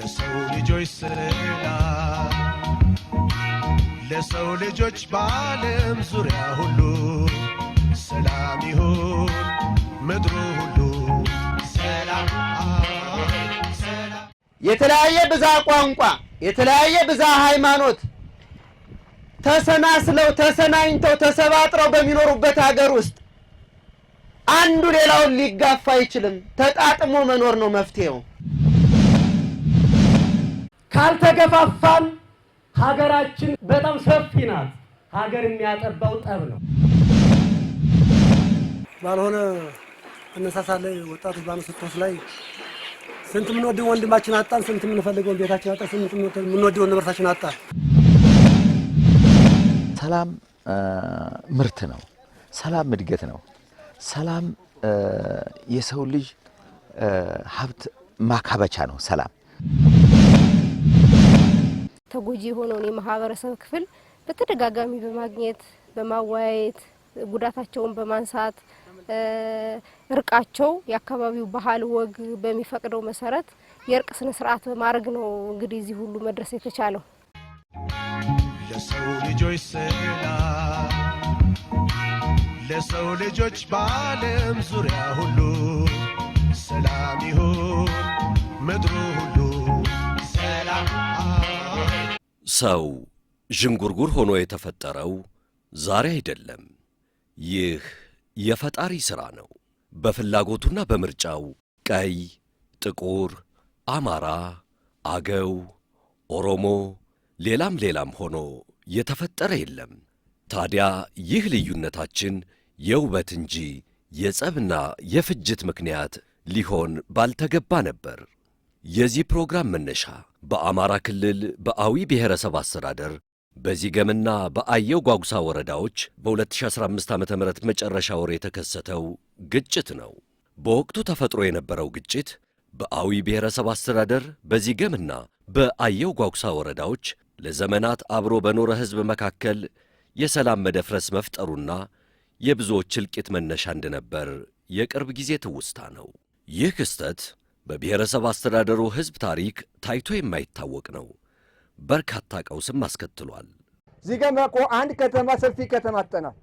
ለሰው ልጆች ሰላም ለሰው ልጆች በዓለም ዙሪያ ሁሉ ሰላም ይሁን ምድሩ ሁሉ ሰላም የተለያየ ብዛ ቋንቋ የተለያየ ብዛ ሃይማኖት ተሰናስለው ተሰናኝተው ተሰባጥረው በሚኖሩበት ሀገር ውስጥ አንዱ ሌላውን ሊጋፋ አይችልም። ተጣጥሞ መኖር ነው መፍትሄው። ካልተገፋፋን ሀገራችን በጣም ሰፊ ናት። ሀገር የሚያጠባው ጠብ ነው። ባልሆነ እነሳሳለ ወጣቶች ባነሱት ላይ ስንት ምን ወደው ወንድማችን አጣን፣ ስንት ምን ፈልገው ቤታችን አጣን፣ ስንት ምን ወደው ንብረታችን አጣን። ሰላም ምርት ነው። ሰላም እድገት ነው። ሰላም የሰው ልጅ ሀብት ማካበቻ ነው። ሰላም ተጎጂ የሆነውን የማህበረሰብ ክፍል በተደጋጋሚ በማግኘት በማወያየት ጉዳታቸውን በማንሳት እርቃቸው የአካባቢው ባህል ወግ በሚፈቅደው መሰረት የእርቅ ስነ ስርዓት በማድረግ ነው እንግዲህ እዚህ ሁሉ መድረስ የተቻለው። ለሰው ልጆች ሰላም ለሰው ልጆች በዓለም ዙሪያ ሁሉ ሰላም ይሁን ምድሩ ሁሉ ሰላም። ሰው ዥንጉርጉር ሆኖ የተፈጠረው ዛሬ አይደለም። ይህ የፈጣሪ ሥራ ነው። በፍላጎቱና በምርጫው ቀይ፣ ጥቁር፣ አማራ፣ አገው፣ ኦሮሞ ሌላም ሆኖ የተፈጠረ የለም። ታዲያ ይህ ልዩነታችን የውበት እንጂ የጸብና የፍጅት ምክንያት ሊሆን ባልተገባ ነበር። የዚህ ፕሮግራም መነሻ በአማራ ክልል በአዊ ብሔረሰብ አስተዳደር በዚገምና በአየው ጓጉሳ ወረዳዎች በ2015 ዓ.ም መጨረሻ ወር የተከሰተው ግጭት ነው። በወቅቱ ተፈጥሮ የነበረው ግጭት በአዊ ብሔረሰብ አስተዳደር በዚገምና በአየው ጓጉሳ ወረዳዎች ለዘመናት አብሮ በኖረ ሕዝብ መካከል የሰላም መደፍረስ መፍጠሩና የብዙዎች እልቂት መነሻ እንደነበር የቅርብ ጊዜ ትውስታ ነው። ይህ ክስተት በብሔረሰብ አስተዳደሩ ሕዝብ ታሪክ ታይቶ የማይታወቅ ነው። በርካታ ቀውስም አስከትሏል። ዚገም እኮ አንድ ከተማ ሰፊ ከተማ አጥተናል።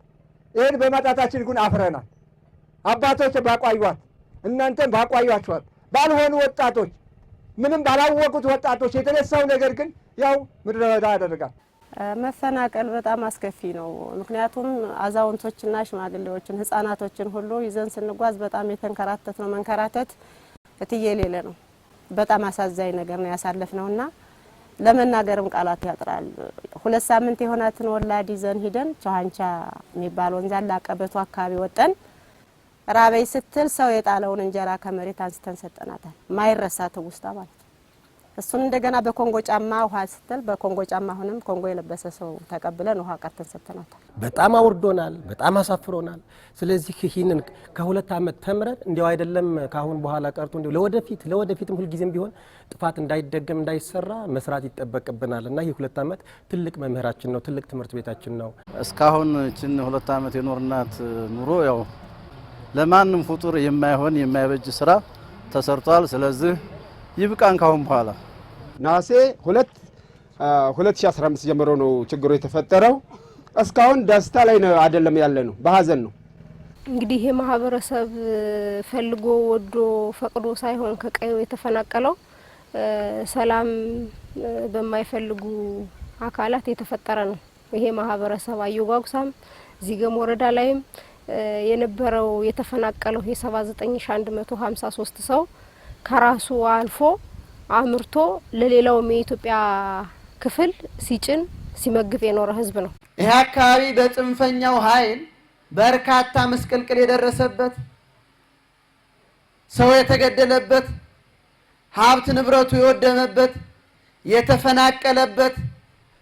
ይህን በማጣታችን ግን አፍረናል። አባቶች ባቋዩት እናንተም ባቋያችኋት ባልሆኑ ወጣቶች ምንም ባላወቁት ወጣቶች የተነሳው ነገር ግን ያው ምድረ በዳ ያደርጋል። መፈናቀል በጣም አስከፊ ነው። ምክንያቱም አዛውንቶችና ሽማግሌዎችን ህፃናቶችን ሁሉ ይዘን ስንጓዝ በጣም የተንከራተት ነው። መንከራተት እትየሌለ ነው። በጣም አሳዛኝ ነገር ነው ያሳለፍነውና ለመናገርም ቃላት ያጥራል። 2 ሳምንት የሆናትን ወላድ ይዘን ሄደን ቻንቻ የሚባል ወንዝ አለ አቀበቱ አካባቢ ወጠን ራበይ ስትል ሰው የጣለውን እንጀራ ከመሬት አንስተን ሰጠናታል። ማይረሳ ትውስታ ማለት እሱን እንደገና በኮንጎ ጫማ ውሃ ስትል በኮንጎ ጫማ ሆነም ኮንጎ የለበሰ ሰው ተቀብለን ውሃ ቀርተን ሰጠናታል። በጣም አውርዶናል፣ በጣም አሳፍሮናል። ስለዚህ ይህንን ከ2 አመት ተምረን እንዲያው አይደለም ካሁን በኋላ ቀርቶ እንዲያው ለወደፊትም ሁሉ ጊዜም ቢሆን ጥፋት እንዳይደገም እንዳይሰራ መስራት ይጠበቅብናልና ይህ 2 አመት ትልቅ መምህራችን ነው፣ ትልቅ ትምህርት ቤታችን ነው። እስካሁን እቺን 2 አመት የኖርናት ኑሮ ያው ለማንም ፍጡር የማይሆን የማይበጅ ስራ ተሰርቷል። ስለዚህ ይብቃን። ካሁን በኋላ ናሴ 2015 ጀምሮ ነው ችግሩ የተፈጠረው። እስካሁን ደስታ ላይ ነው አይደለም ያለ ነው፣ በሐዘን ነው። እንግዲህ ይሄ ማህበረሰብ ፈልጎ ወዶ ፈቅዶ ሳይሆን ከቀዩ የተፈናቀለው ሰላም በማይፈልጉ አካላት የተፈጠረ ነው። ይሄ ማህበረሰብ አየው ጓጉሳም ዚገም ወረዳ ላይም የነበረው የተፈናቀለው የ79153 ሰው ከራሱ አልፎ አምርቶ ለሌላው የኢትዮጵያ ክፍል ሲጭን ሲመግብ የኖረ ህዝብ ነው። ይሄ አካባቢ በጽንፈኛው ኃይል በርካታ መስቀልቅል የደረሰበት ሰው የተገደለበት ሀብት ንብረቱ የወደመበት የተፈናቀለበት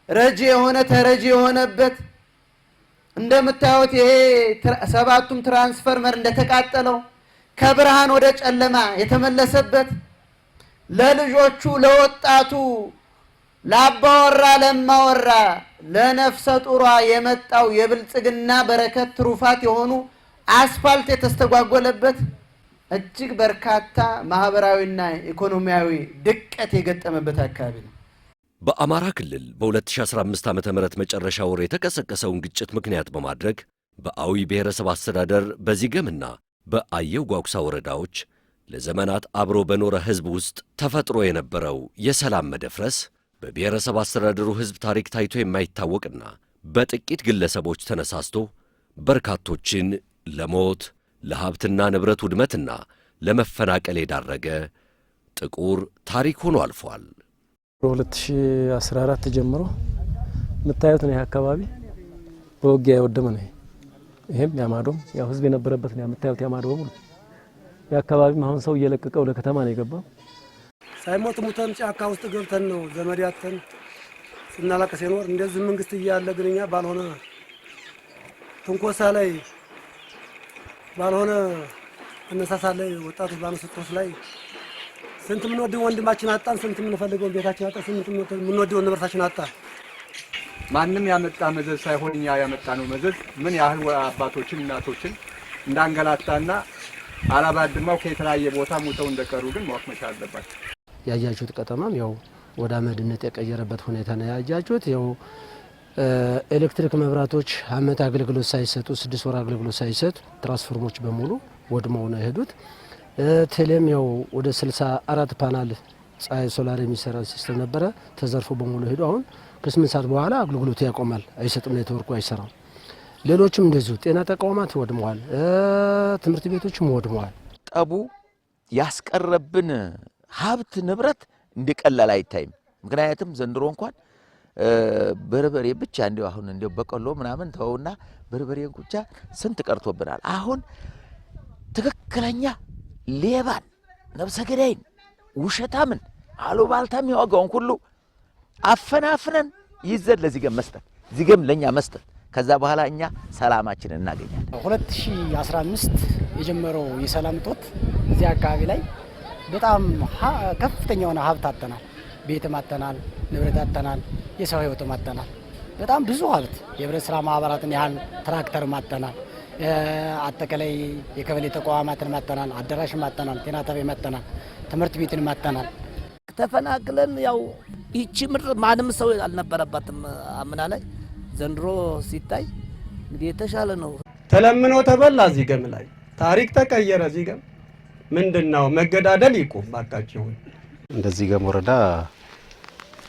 ረጂ የሆነ ተረጂ የሆነበት እንደምታዩት ይሄ 7ቱም ትራንስፈርመር እንደተቃጠለው ከብርሃን ወደ ጨለማ የተመለሰበት ለልጆቹ ለወጣቱ ለአባወራ ለማወራ ለነፍሰ ጡሯ የመጣው የብልጽግና በረከት ትሩፋት የሆኑ አስፋልት የተስተጓጎለበት እጅግ በርካታ ማህበራዊና ኢኮኖሚያዊ ድቀት የገጠመበት አካባቢ ነው። በአማራ ክልል በ2015 ዓ.ም መጨረሻ ወር የተቀሰቀሰውን ግጭት ምክንያት በማድረግ በአዊ ብሔረሰብ አስተዳደር በዚገምና በአየው ጓጉሳ ወረዳዎች ለዘመናት አብሮ በኖረ ሕዝብ ውስጥ ተፈጥሮ የነበረው የሰላም መደፍረስ በብሔረሰብ አስተዳደሩ ሕዝብ ታሪክ ታይቶ የማይታወቅና በጥቂት ግለሰቦች ተነሳስቶ በርካቶችን ለሞት ለሀብትና ንብረት ውድመትና ለመፈናቀል የዳረገ ጥቁር ታሪክ ሆኖ አልፏል። በ2014 ጀምሮ የምታዩት ነው። ይህ አካባቢ በውጊያ የወደመ ነው። ይሄም ያማዶም ያው ህዝብ የነበረበት ነው የምታዩት። ያማዶ በሙሉ የአካባቢም አሁን ሰው እየለቀቀ ወደ ከተማ ነው የገባው። ሳይሞት ሙተን ጫካ ውስጥ ገብተን ነው ዘመድ ያተን ስናለቅስ የኖር እንደዚህ መንግስት እያለ ግን እኛ ባልሆነ ትንኮሳ ላይ ባልሆነ እነሳሳ ላይ ወጣቶች ባነሱት ላይ ስንት ምንወደው ወንድማችን አጣን፣ ስንት ምንፈልገው ቤታችን አጣን፣ ስንት ምንወደው ንብረታችን አጣን። ማንም ያመጣ መዘዝ ሳይሆን እኛ ያመጣነው መዘዝ ምን ያህል አባቶችን እናቶችን እንዳንገላታና አላባድማው ከተለያየ ቦታ ሙተው እንደቀሩ ግን ማወቅ መቻል አለባቸው። ያያችሁት ከተማም ያው ወደ አመድነት የቀየረበት ሁኔታ ነው ያያችሁት። ያው ኤሌክትሪክ መብራቶች አመት አገልግሎት ሳይሰጡ 6 ወር አገልግሎት ሳይሰጡ ትራንስፎርሞች በሙሉ ወድመው ነው የሄዱት። ቴሌም ያው ወደ 64 ፓናል ፀሐይ ሶላር የሚሰራ ሲስተም ነበረ ተዘርፎ በሙሉ ሄዱ። አሁን ከ8 ሰዓት በኋላ አገልግሎቱ ያቆማል፣ አይሰጥም፣ ኔትወርኩ አይሰራም። ሌሎችም እንደዚሁ ጤና ተቋማት ወድመዋል፣ ትምህርት ቤቶችም ወድመዋል። ጠቡ ያስቀረብን ሀብት ንብረት እንደቀላል አይታይም። ምክንያቱም ዘንድሮ እንኳን በርበሬ ብቻ እንደው አሁን እንደው በቆሎ ምናምን ተውና በርበሬ ብቻ ስንት ቀርቶብናል። አሁን ትክክለኛ ሌባን፣ ነብሰ ገዳይን፣ ውሸታምን፣ አሉባልታም ያወጋውን ሁሉ አፈናፍነን ይዘን ለዚገም መስጠት፣ ዚገም ለኛ መስጠት፣ ከዛ በኋላ እኛ ሰላማችንን እናገኛለን። 2015 የጀመረው የሰላም እጦት እዚህ አካባቢ ላይ በጣም ከፍተኛ የሆነ ሀብት አጥተናል። ቤትም አጥተናል፣ ንብረት አጥተናል፣ የሰው ህይወትም አጥተናል። በጣም ብዙ ሀብት የህብረት ስራ ማህበራትን ያህል ትራክተርም አጥተናል። አጠቃላይ የቀበሌ ተቋማትን ማጠናል፣ አዳራሽ ማጠናል፣ ጤና ጣቢያ ማጠናል፣ ትምህርት ቤትን ማጠናል። ተፈናቅለን ያው ይቺ ምድር ማንም ሰው አልነበረባትም አምና ላይ። ዘንድሮ ሲታይ እንግዲህ የተሻለ ነው። ተለምኖ ተበላ። ዚገም ላይ ታሪክ ተቀየረ። ዚገም ምንድነው? መገዳደል ይቁም ባካችሁ። እንደዚህ ገም ወረዳ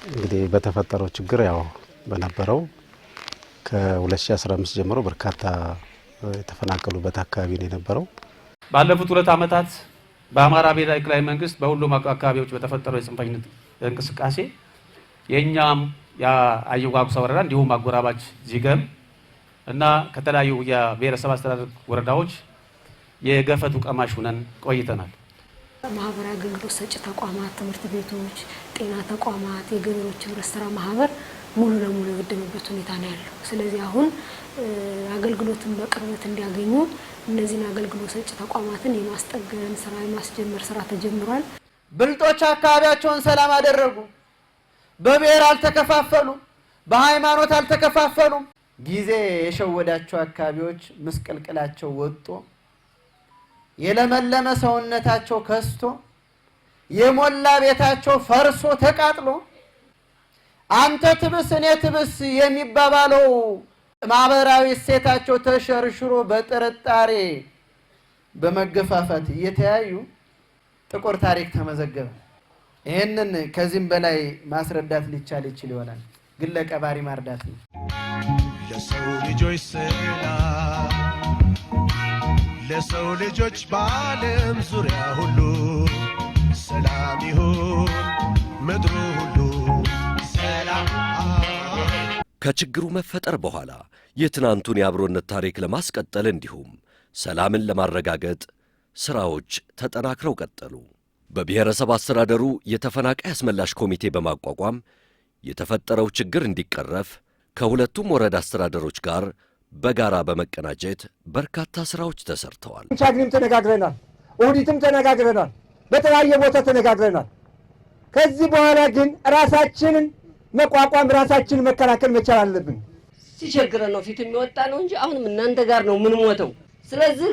እንግዲህ በተፈጠረው ችግር ያው በነበረው ከ2015 ጀምሮ በርካታ የተፈናቀሉበት አካባቢ ነው የነበረው። ባለፉት 2 ዓመታት በአማራ ብሔራዊ ክልላዊ መንግስት በሁሉም አካባቢዎች በተፈጠረው የጽንፈኝነት እንቅስቃሴ የኛም የአየው ጓጉሳ ወረዳ እንዲሁም አጎራባች ዚገም እና ከተለያዩ የብሔረሰብ አስተዳደር ወረዳዎች የገፈቱ ቀማሽ ሆነን ቆይተናል። ማህበራዊ አገልግሎት ሰጪ ተቋማት፣ ትምህርት ቤቶች፣ ጤና ተቋማት፣ የገበሬዎች ህብረት ስራ ማህበር ሙሉ ለሙሉ የወደመበት ሁኔታ ነው ያለው። ስለዚህ አሁን አገልግሎትን በቅርበት እንዲያገኙ እነዚህን አገልግሎት ሰጪ ተቋማትን የማስጠገን ስራ የማስጀመር ስራ ተጀምሯል። ብልጦች አካባቢያቸውን ሰላም አደረጉ። በብሔር አልተከፋፈሉ፣ በሃይማኖት አልተከፋፈሉም። ጊዜ የሸወዳቸው አካባቢዎች ምስቅልቅላቸው ወጥቶ የለመለመ ሰውነታቸው ከስቶ የሞላ ቤታቸው ፈርሶ ተቃጥሎ አንተ ትብስ እኔ ትብስ የሚባባለው ማህበራዊ እሴታቸው ተሸርሽሮ በጥርጣሬ በመገፋፋት እየተያዩ ጥቁር ታሪክ ተመዘገበ። ይሄንን ከዚህም በላይ ማስረዳት ሊቻል ይችል ይሆናል፣ ግን ለቀባሪ ማርዳት ነው። ለሰው ልጆች ሰላም፣ ለሰው ልጆች በዓለም ዙሪያ ሁሉ ሰላም ይሁን ምድሩ ሁሉ ሰላም። ከችግሩ መፈጠር በኋላ የትናንቱን የአብሮነት ታሪክ ለማስቀጠል እንዲሁም ሰላምን ለማረጋገጥ ሥራዎች ተጠናክረው ቀጠሉ። በብሔረሰብ አስተዳደሩ የተፈናቃይ አስመላሽ ኮሚቴ በማቋቋም የተፈጠረው ችግር እንዲቀረፍ ከሁለቱም ወረዳ አስተዳደሮች ጋር በጋራ በመቀናጀት በርካታ ሥራዎች ተሰርተዋል። ቻግኒም ተነጋግረናል፣ ኦዲትም ተነጋግረናል፣ በተለያየ ቦታ ተነጋግረናል። ከዚህ በኋላ ግን ራሳችንን መቋቋም ራሳችንን መከላከል መቻል አለብን። ሲቸግረን ነው ፊት የሚወጣ ነው እንጂ አሁንም እናንተ ጋር ነው ምን ሞተው። ስለዚህ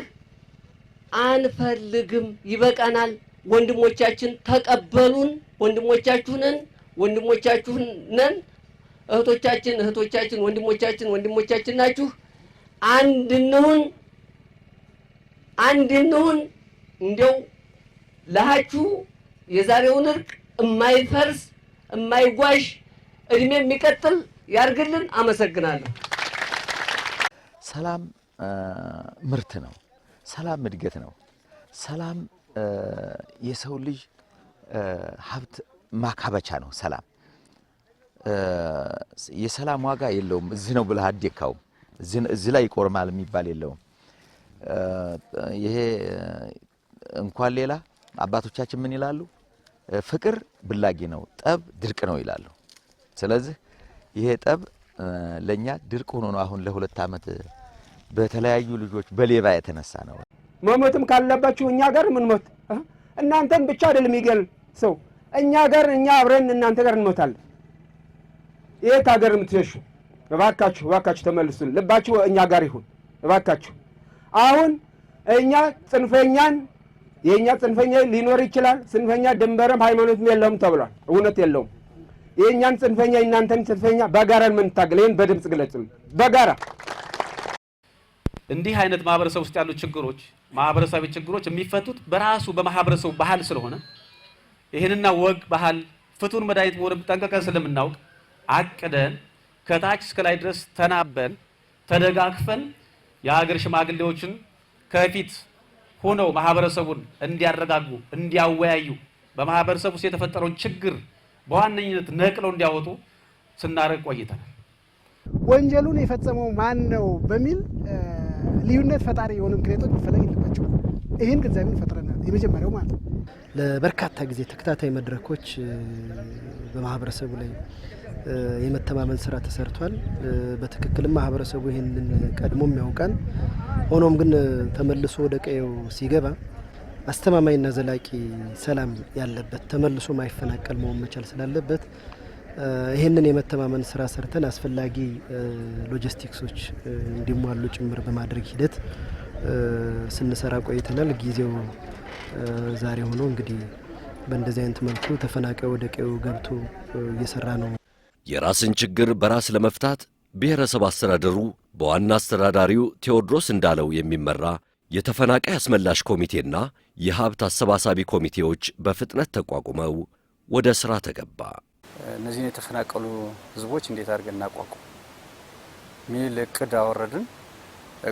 አንፈልግም፣ ይበቃናል፣ ወንድሞቻችን ተቀበሉን፣ ወንድሞቻችሁ ነን፣ እህቶቻችን፣ ወንድሞቻችን ናችሁ፣ አንድ እንሁን፣ እንዲያው ለሃችሁ የዛሬውን እርቅ የማይፈርስ የማይጓዥ እድሜ የሚቀጥል ያርግልን። አመሰግናለሁ። ሰላም ምርት ነው። ሰላም እድገት ነው። ሰላም የሰው ልጅ ሀብት ማካበቻ ነው። ሰላም የሰላም ዋጋ የለውም። እዚህ ነው ብለህ አደካውም፣ እዚህ ላይ ይቆርማል የሚባል የለውም። ይሄ እንኳን ሌላ አባቶቻችን ምን ይላሉ? ፍቅር ብላጊ ነው፣ ጠብ ድርቅ ነው ይላሉ። ስለዚህ ይሄ ጠብ ለኛ ድርቅ ሆኖ ነው አሁን ለ2 ዓመት በተለያዩ ልጆች በሌባ የተነሳ ነው። መሞትም ካለባችሁ እኛ ጋር ምን ሞት እናንተን ብቻ አይደለም ይገል ሰው እኛ ጋር እኛ አብረን እናንተ ጋር እንሞታለን። የት ሀገር የምትሸሹ እባካችሁ ተመልሱን። ልባችሁ እኛ ጋር ይሁን እባካችሁ። አሁን እኛ ጽንፈኛን የኛ ጽንፈኛ ሊኖር ይችላል። ጽንፈኛ ድንበርም ሃይማኖትም የለውም ተብሏል። እውነት የለውም። የኛን ጽንፈኛ እናንተን ጽንፈኛ በጋራ ምን ታገል? ይሄን በድምጽ ግለጹልኝ። በጋራ እንዲህ አይነት ማህበረሰብ ውስጥ ያሉ ችግሮች ማህበረሰባዊ ችግሮች የሚፈቱት በራሱ በማህበረሰቡ ባህል ስለሆነ ይሄንና ወግ ባህል ፍቱን መድኃኒት መሆኑን ጠንቅቀን ስለምናውቅ አቅደን ከታች እስከ ላይ ድረስ ተናበን ተደጋግፈን የሀገር ሽማግሌዎችን ከፊት ሆነው ማህበረሰቡን እንዲያረጋጉ እንዲያወያዩ በማህበረሰቡ ውስጥ የተፈጠረውን ችግር በዋነኝነት ነቅለው እንዲያወጡ ስናደርግ ቆይተናል። ወንጀሉን የፈጸመው ማን ነው በሚል ልዩነት ፈጣሪ የሆኑ ምክንያቶች መፈለግ የለባቸው። ይህን ግንዛቤን ፈጥረናል። የመጀመሪያው ማለት ነው። ለበርካታ ጊዜ ተከታታይ መድረኮች በማህበረሰቡ ላይ የመተማመን ስራ ተሰርቷል። በትክክልም ማህበረሰቡ ይህንን ቀድሞም ያውቃል። ሆኖም ግን ተመልሶ ወደ ቀየው ሲገባ አስተማማኝና ዘላቂ ሰላም ያለበት ተመልሶ ማይፈናቀል መሆን መቻል ስላለበት ይህንን የመተማመን ስራ ሰርተን አስፈላጊ ሎጂስቲክሶች እንዲሟሉ ጭምር በማድረግ ሂደት ስንሰራ ቆይተናል። ጊዜው ዛሬ ሆኖ እንግዲህ በእንደዚህ አይነት መልኩ ተፈናቃይ ወደ ቀየው ገብቶ እየሰራ ነው። የራስን ችግር በራስ ለመፍታት ብሔረሰብ አስተዳደሩ በዋና አስተዳዳሪው ቴዎድሮስ እንዳለው የሚመራ የተፈናቃይ አስመላሽ ኮሚቴና የሀብት አሰባሳቢ ኮሚቴዎች በፍጥነት ተቋቁመው ወደ ስራ ተገባ። እነዚህን የተፈናቀሉ ህዝቦች እንዴት አድርገን እናቋቁም ሚል እቅድ አወረድን።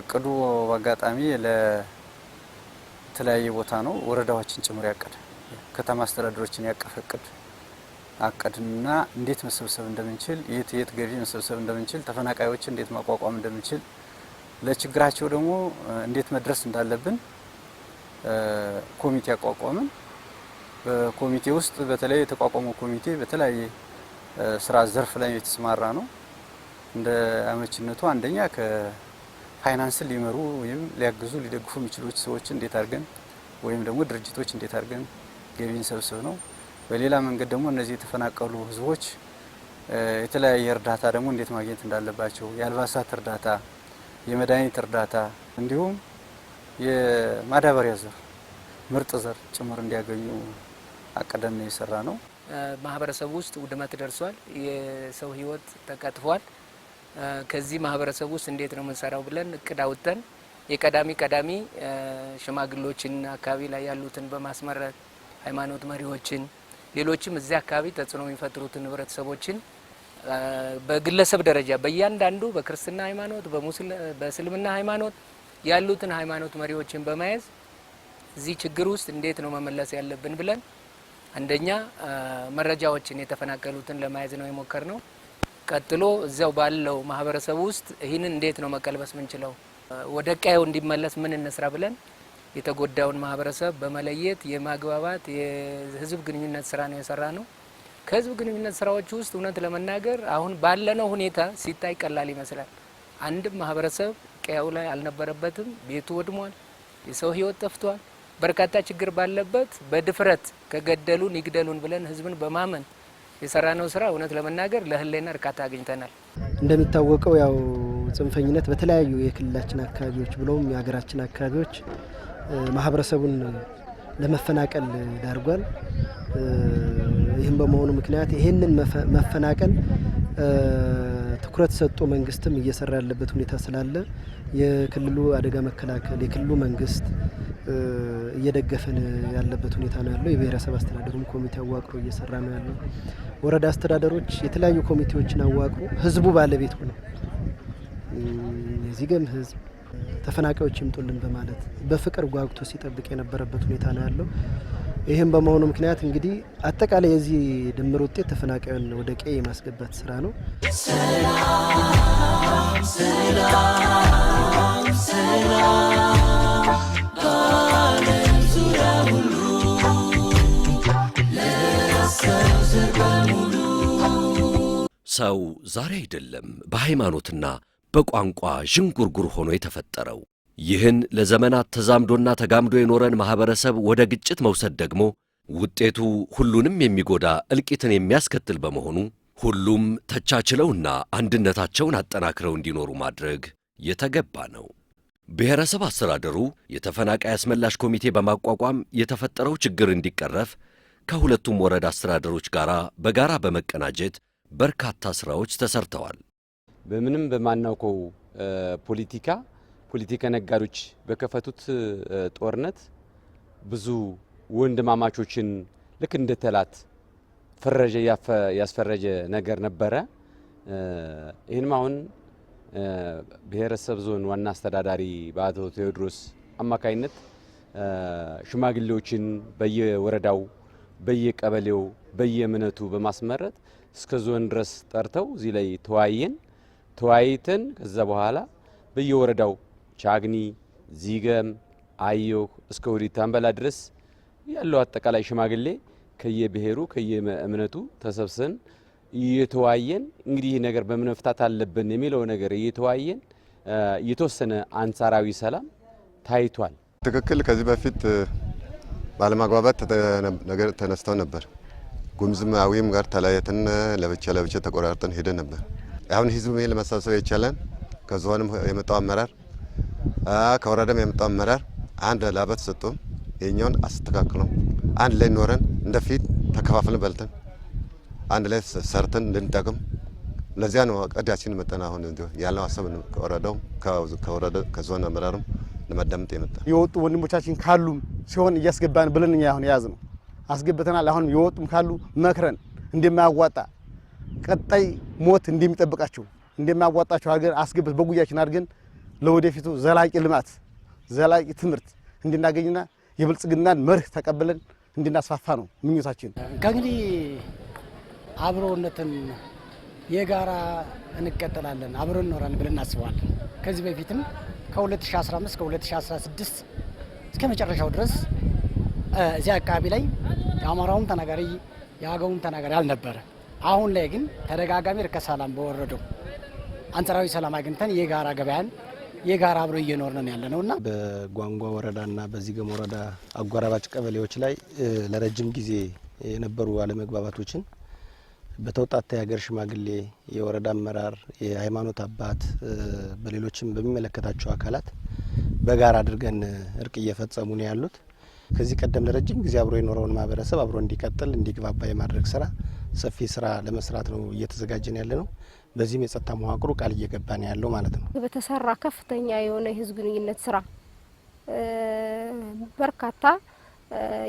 እቅዱ በአጋጣሚ ለተለያየ ቦታ ነው፣ ወረዳዎችን ጭምር ያቀደ ከተማ አስተዳደሮችን ያቀፈ እቅድ አቀድና እንዴት መሰብሰብ እንደምንችል የት ገቢ መሰብሰብ እንደምንችል ተፈናቃዮችን እንዴት ማቋቋም እንደምንችል ለችግራቸው ደግሞ እንዴት መድረስ እንዳለብን ኮሚቴ አቋቋምን። በኮሚቴ ውስጥ በተለይ የተቋቋመው ኮሚቴ በተለያየ ስራ ዘርፍ ላይ የተሰማራ ነው። እንደ አመችነቱ አንደኛ ከፋይናንስ ሊመሩ ወይም ሊያግዙ ሊደግፉ የሚችሉ ሰዎች እንዴት አድርገን ወይም ደግሞ ድርጅቶች እንዴት አድርገን ገቢን ሰብስብ ነው። በሌላ መንገድ ደግሞ እነዚህ የተፈናቀሉ ህዝቦች የተለያየ እርዳታ ደግሞ እንዴት ማግኘት እንዳለባቸው የአልባሳት እርዳታ፣ የመድኃኒት እርዳታ እንዲሁም የማዳበሪያ ዘር ምርጥ ዘር ጭምር እንዲያገኙ አቀደን የሰራ ነው። ማህበረሰቡ ውስጥ ውድመት ደርሷል። የሰው ህይወት ተቀጥፏል። ከዚህ ማህበረሰቡ ውስጥ እንዴት ነው የምንሰራው ብለን እቅድ አውጥተን የቀዳሚ ሽማግሌዎችን አካባቢ ላይ ያሉትን በማስመረጥ ሃይማኖት መሪዎችን ሌሎችም እዚያ አካባቢ ተጽዕኖ የሚፈጥሩትን ህብረተሰቦችን በግለሰብ ደረጃ በእያንዳንዱ በክርስትና ሃይማኖት በእስልምና ሃይማኖት ያሉትን ሃይማኖት መሪዎችን በመያዝ እዚህ ችግር ውስጥ እንዴት ነው መመለስ ያለብን ብለን አንደኛ መረጃዎችን የተፈናቀሉትን ለማየት ነው የሞከርነው። ቀጥሎ እዚያው ባለው ማህበረሰብ ውስጥ ይህንን እንዴት ነው መቀልበስ ምንችለው፣ ወደ ቀየው እንዲመለስ ምን እንስራ ብለን የተጎዳውን ማህበረሰብ በመለየት የማግባባት የህዝብ ግንኙነት ስራ ነው የሰራ ነው። ከህዝብ ግንኙነት ስራዎች ውስጥ እውነት ለመናገር አሁን ባለነው ሁኔታ ሲታይ ቀላል ይመስላል። አንድም ማህበረሰብ ቀየው ላይ አልነበረበትም፣ ቤቱ ወድሟል፣ የሰው ህይወት ጠፍቷል። በርካታ ችግር ባለበት በድፍረት ከገደሉን ይግደሉን ብለን ህዝብን በማመን የሰራነው ስራ እውነት ለመናገር ለህሊና እርካታ አግኝተናል። እንደሚታወቀው ያው ጽንፈኝነት በተለያዩ የክልላችን አካባቢዎች ብሎም የሀገራችን አካባቢዎች ማህበረሰቡን ለመፈናቀል ዳርጓል። ይህም በመሆኑ ምክንያት ይህንን መፈናቀል ትኩረት ሰጥቶ መንግስትም እየሰራ ያለበት ሁኔታ ስላለ የክልሉ አደጋ መከላከል የክልሉ መንግስት እየደገፈን ያለበት ሁኔታ ነው ያለው። የብሔረሰብ አስተዳደሩም ኮሚቴ አዋቅሮ እየሰራ ነው ያለው። ወረዳ አስተዳደሮች የተለያዩ ኮሚቴዎችን አዋቅሮ ህዝቡ ባለቤት ሆነ የዚገም ህዝብ ተፈናቃዮች ይምጡልን በማለት በፍቅር ጓጉቶ ሲጠብቅ የነበረበት ሁኔታ ነው ያለው። ይህም በመሆኑ ምክንያት እንግዲህ አጠቃላይ የዚህ ድምር ውጤት ተፈናቃዩን ወደ ቀዬ የማስገባት ስራ ነው። ሰላም ሰላም ሰላም በዓለም ዙሪያ ሁሉ ለሰው ዘር በሙሉ። ሰው ዛሬ አይደለም በሃይማኖትና በቋንቋ ዥንጉርጉር ሆኖ የተፈጠረው። ይህን ለዘመናት ተዛምዶና ተጋምዶ የኖረን ማህበረሰብ ወደ ግጭት መውሰድ ደግሞ ውጤቱ ሁሉንም የሚጎዳ እልቂትን የሚያስከትል በመሆኑ ሁሉም ተቻችለውና አንድነታቸውን አጠናክረው እንዲኖሩ ማድረግ የተገባ ነው። ብሔረሰብ አስተዳደሩ የተፈናቃይ አስመላሽ ኮሚቴ በማቋቋም የተፈጠረው ችግር እንዲቀረፍ ከሁለቱም ወረዳ አስተዳደሮች ጋር በጋራ በመቀናጀት በርካታ ስራዎች ተሰርተዋል። በምንም በማናውቀው ፖለቲካ ነጋዴዎች በከፈቱት ጦርነት ብዙ ወንድማማቾችን ልክ እንደ ተላት ፈረጀ ያስፈረጀ ነገር ነበረ። ይህንም አሁን ብሔረሰብ ዞን ዋና አስተዳዳሪ በአቶ ቴዎድሮስ አማካይነት ሽማግሌዎችን በየወረዳው በየቀበሌው በየእምነቱ በማስመረጥ እስከ ዞን ድረስ ጠርተው እዚህ ላይ ተወያይተን ከዛ በኋላ በየወረዳው ቻግኒ፣ ዚገም፣ አየሁ እስከ ወዲት አንበላ ድረስ ያለው አጠቃላይ ሽማግሌ ከየብሔሩ ከየእምነቱ ተሰብስበን እየተወያየን እንግዲህ ይህ ነገር በምን መፍታት አለብን የሚለው ነገር እየተወያየን የተወሰነ አንጻራዊ ሰላም ታይቷል። ትክክል። ከዚህ በፊት ባለማግባባት ነገር ተነስተው ነበር። ጉምዝማዊም ጋር ተለያይተን ለብቻ ተቆራርጠን ሄደን ነበር። አሁን ህዝቡ ምን ለማሳሰብ ይቻላል። ከዞንም የመጣው አመራር ከወረዳም የመጣው አመራር አንድ ላበት ሰጥቶ የኛውን አስተካክሎ አንድ ላይ ኖረን እንደፊት ተከፋፍለን በልተን አንድ ላይ ሰርተን እንድንጠቅም ለዚያ ነው ቀዳችን መጠና አሁን ያለው ሀሳብ ነው። ከዞን አመራርም ለማዳመጥ የመጣ የወጡ ወንድሞቻችን ካሉ ሲሆን እያስገባን ብለን እኛ አሁን ያዝ ነው አስገብተናል። አሁን የወጡም ካሉ መክረን እንደማያዋጣ ቀጣይ ሞት እንደሚጠብቃቸው እንደማያዋጣቸው አድርገን አስገብተን በጉያችን አድርገን ለወደፊቱ ዘላቂ ልማት ዘላቂ ትምህርት እንድናገኝና የብልጽግናን መርህ ተቀብለን እንድናስፋፋ ነው ምኞታችን። ከእንግዲህ አብሮነትን የጋራ እንቀጥላለን አብረን እንኖራለን ብለን እናስባለን። ከዚህ በፊትም ከ2015 ከ2016 እስከ መጨረሻው ድረስ እዚህ አካባቢ ላይ የአማራውም ተናጋሪ የአገውም ተናጋሪ አልነበረ። አሁን ላይ ግን ተደጋጋሚ እርቀ ሰላም በወረደው አንጻራዊ ሰላም አግኝተን የጋራ ገበያን የጋራ አብሮ እየኖርን ያለ ነውና በጓንጓ ወረዳና በዚገም ወረዳ አጓራባጭ ቀበሌዎች ላይ ለረጅም ጊዜ የነበሩ አለመግባባቶችን በተውጣጣ የሀገር ሽማግሌ፣ የወረዳ አመራር፣ የሃይማኖት አባት በሌሎችም በሚመለከታቸው አካላት በጋራ አድርገን እርቅ እየፈጸሙ ነው ያሉት። ከዚህ ቀደም ለረጅም ጊዜ አብሮ የኖረውን ማህበረሰብ አብሮ እንዲቀጥል እንዲግባባ የማድረግ ስራ ሰፊ ስራ ለመስራት ነው እየተዘጋጀን ያለ ነው። በዚህም የጸጥታ መዋቅሩ ቃል እየገባን ያለው ማለት ነው። በተሰራ ከፍተኛ የሆነ የህዝብ ግንኙነት ስራ በርካታ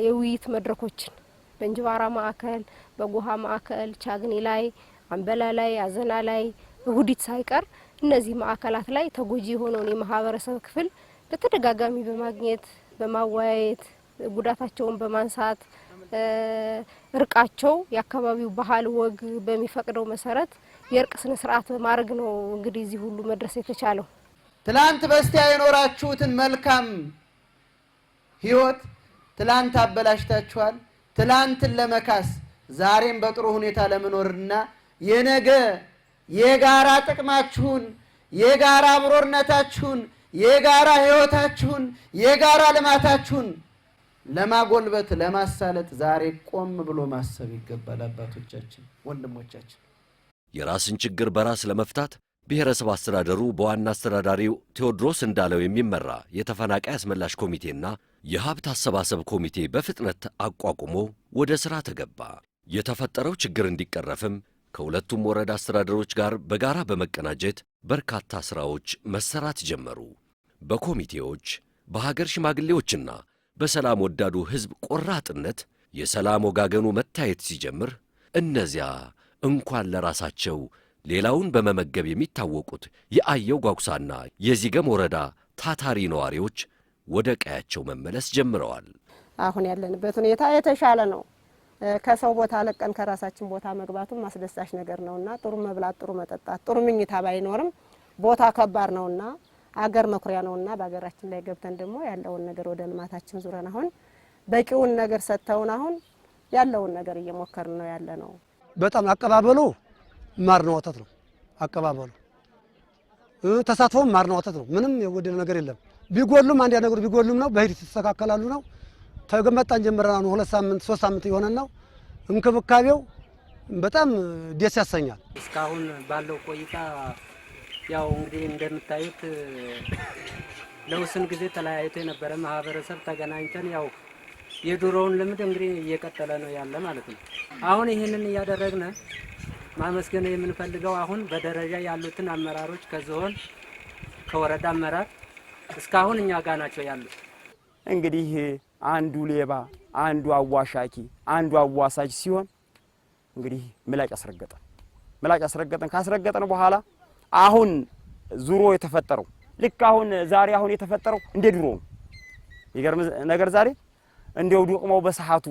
የውይይት መድረኮችን በእንጅባራ ማዕከል፣ በጎሃ ማዕከል፣ ቻግኒ ላይ፣ አንበላ ላይ፣ አዘና ላይ፣ እሁዲት ሳይቀር እነዚህ ማዕከላት ላይ ተጎጂ የሆነውን የማህበረሰብ ክፍል በተደጋጋሚ በማግኘት በማወያየት ጉዳታቸውን በማንሳት እርቃቸው የአካባቢው ባህል ወግ በሚፈቅደው መሰረት የእርቅ ስነ ስርዓት በማድረግ ነው እንግዲህ እዚህ ሁሉ መድረስ የተቻለው። ትላንት በስቲያ የኖራችሁትን መልካም ህይወት ትላንት አበላሽታችኋል። ትላንትን ለመካስ ዛሬም በጥሩ ሁኔታ ለመኖርና የነገ የጋራ ጥቅማችሁን የጋራ አብሮነታችሁን የጋራ ህይወታችሁን የጋራ ልማታችሁን ለማጎልበት ለማሳለጥ ዛሬ ቆም ብሎ ማሰብ ይገባል። አባቶቻችን፣ ወንድሞቻችን የራስን ችግር በራስ ለመፍታት ብሔረሰብ አስተዳደሩ በዋና አስተዳዳሪው ቴዎድሮስ እንዳለው የሚመራ የተፈናቃይ አስመላሽ ኮሚቴና የሀብት አሰባሰብ ኮሚቴ በፍጥነት አቋቁሞ ወደ ሥራ ተገባ። የተፈጠረው ችግር እንዲቀረፍም ከሁለቱም ወረዳ አስተዳደሮች ጋር በጋራ በመቀናጀት በርካታ ሥራዎች መሰራት ጀመሩ። በኮሚቴዎች በሀገር ሽማግሌዎችና በሰላም ወዳዱ ሕዝብ ቆራጥነት የሰላም ወጋገኑ መታየት ሲጀምር እነዚያ እንኳን ለራሳቸው ሌላውን በመመገብ የሚታወቁት የአየው ጓጉሳና የዚገም ወረዳ ታታሪ ነዋሪዎች ወደ ቀያቸው መመለስ ጀምረዋል። አሁን ያለንበት ሁኔታ የተሻለ ነው። ከሰው ቦታ ለቀን ከራሳችን ቦታ መግባቱም አስደሳች ነገር ነውና ጥሩ መብላት፣ ጥሩ መጠጣት፣ ጥሩ ምኝታ ባይኖርም ቦታ ከባድ ነውና አገር መኩሪያ ነውና በአገራችን ላይ ገብተን ደግሞ ያለውን ነገር ወደ ልማታችን ዙረን አሁን በቂውን ነገር ሰጥተውን አሁን ያለውን ነገር እየሞከርን ነው ያለ ነው። በጣም አቀባበሉ ማርና ወተት ነው። አቀባበሉ ተሳትፎም ማርና ወተት ነው። ምንም የጎደለ ነገር የለም። ቢጎሉም አንድ ነገር ቢጎሉም ነው በሂደት ተስተካከላሉ ነው። ተገመጣን ጀምረናል። 2 ሳምንት 3 ሳምንት ይሆነን ነው። እንክብካቤው በጣም ደስ ያሰኛል። እስካሁን ባለው ቆይታ ያው እንግዲህ እንደምታዩት ለውስን ጊዜ ተለያይቶ የነበረ ማህበረሰብ ተገናኝተን ያው የድሮውን ልምድ እንግዲህ እየቀጠለ ነው ያለ ማለት ነው። አሁን ይህንን እያደረግን ማመስገን የምንፈልገው አሁን በደረጃ ያሉትን አመራሮች ከዞን ከወረዳ አመራር እስካሁን እኛ ጋር ናቸው ያሉት። እንግዲህ አንዱ ሌባ፣ አንዱ አዋሻኪ፣ አንዱ አዋሳጅ ሲሆን እንግዲህ ምላጭ አስረገጠን ካስረገጠን በኋላ አሁን ዙሮ የተፈጠረው ልክ አሁን ዛሬ አሁን የተፈጠረው እንደ ድሮ ነው። ይገርም ነገር ዛሬ እንደው ዱቅመው በሰዓቱ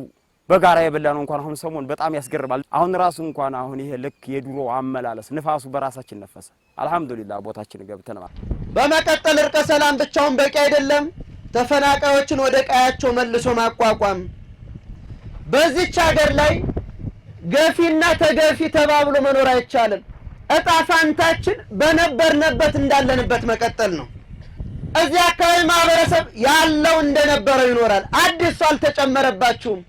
በጋራ የበላነው እንኳን አሁን ሰሞን በጣም ያስገርማል። አሁን ራሱ እንኳን አሁን ይሄ ልክ የድሮ አመላለስ ንፋሱ በራሳችን ነፈሰ። አልহামዱሊላህ ቦታችን ገብተን ማለት። በመቀጠል እርቀ ሰላም ብቻውን በቂ አይደለም። ተፈናቃዮችን ወደ ቀያቸው መልሶ ማቋቋም። በዚች ሀገር ላይ ገፊና ተገፊ ተባብሎ መኖር አይቻልም። እጣ ፋንታችን በነበርንበት እንዳለንበት መቀጠል ነው። እዚህ አካባቢ ማህበረሰብ ያለው እንደነበረው ይኖራል። አዲስ አልተጨመረባችሁም።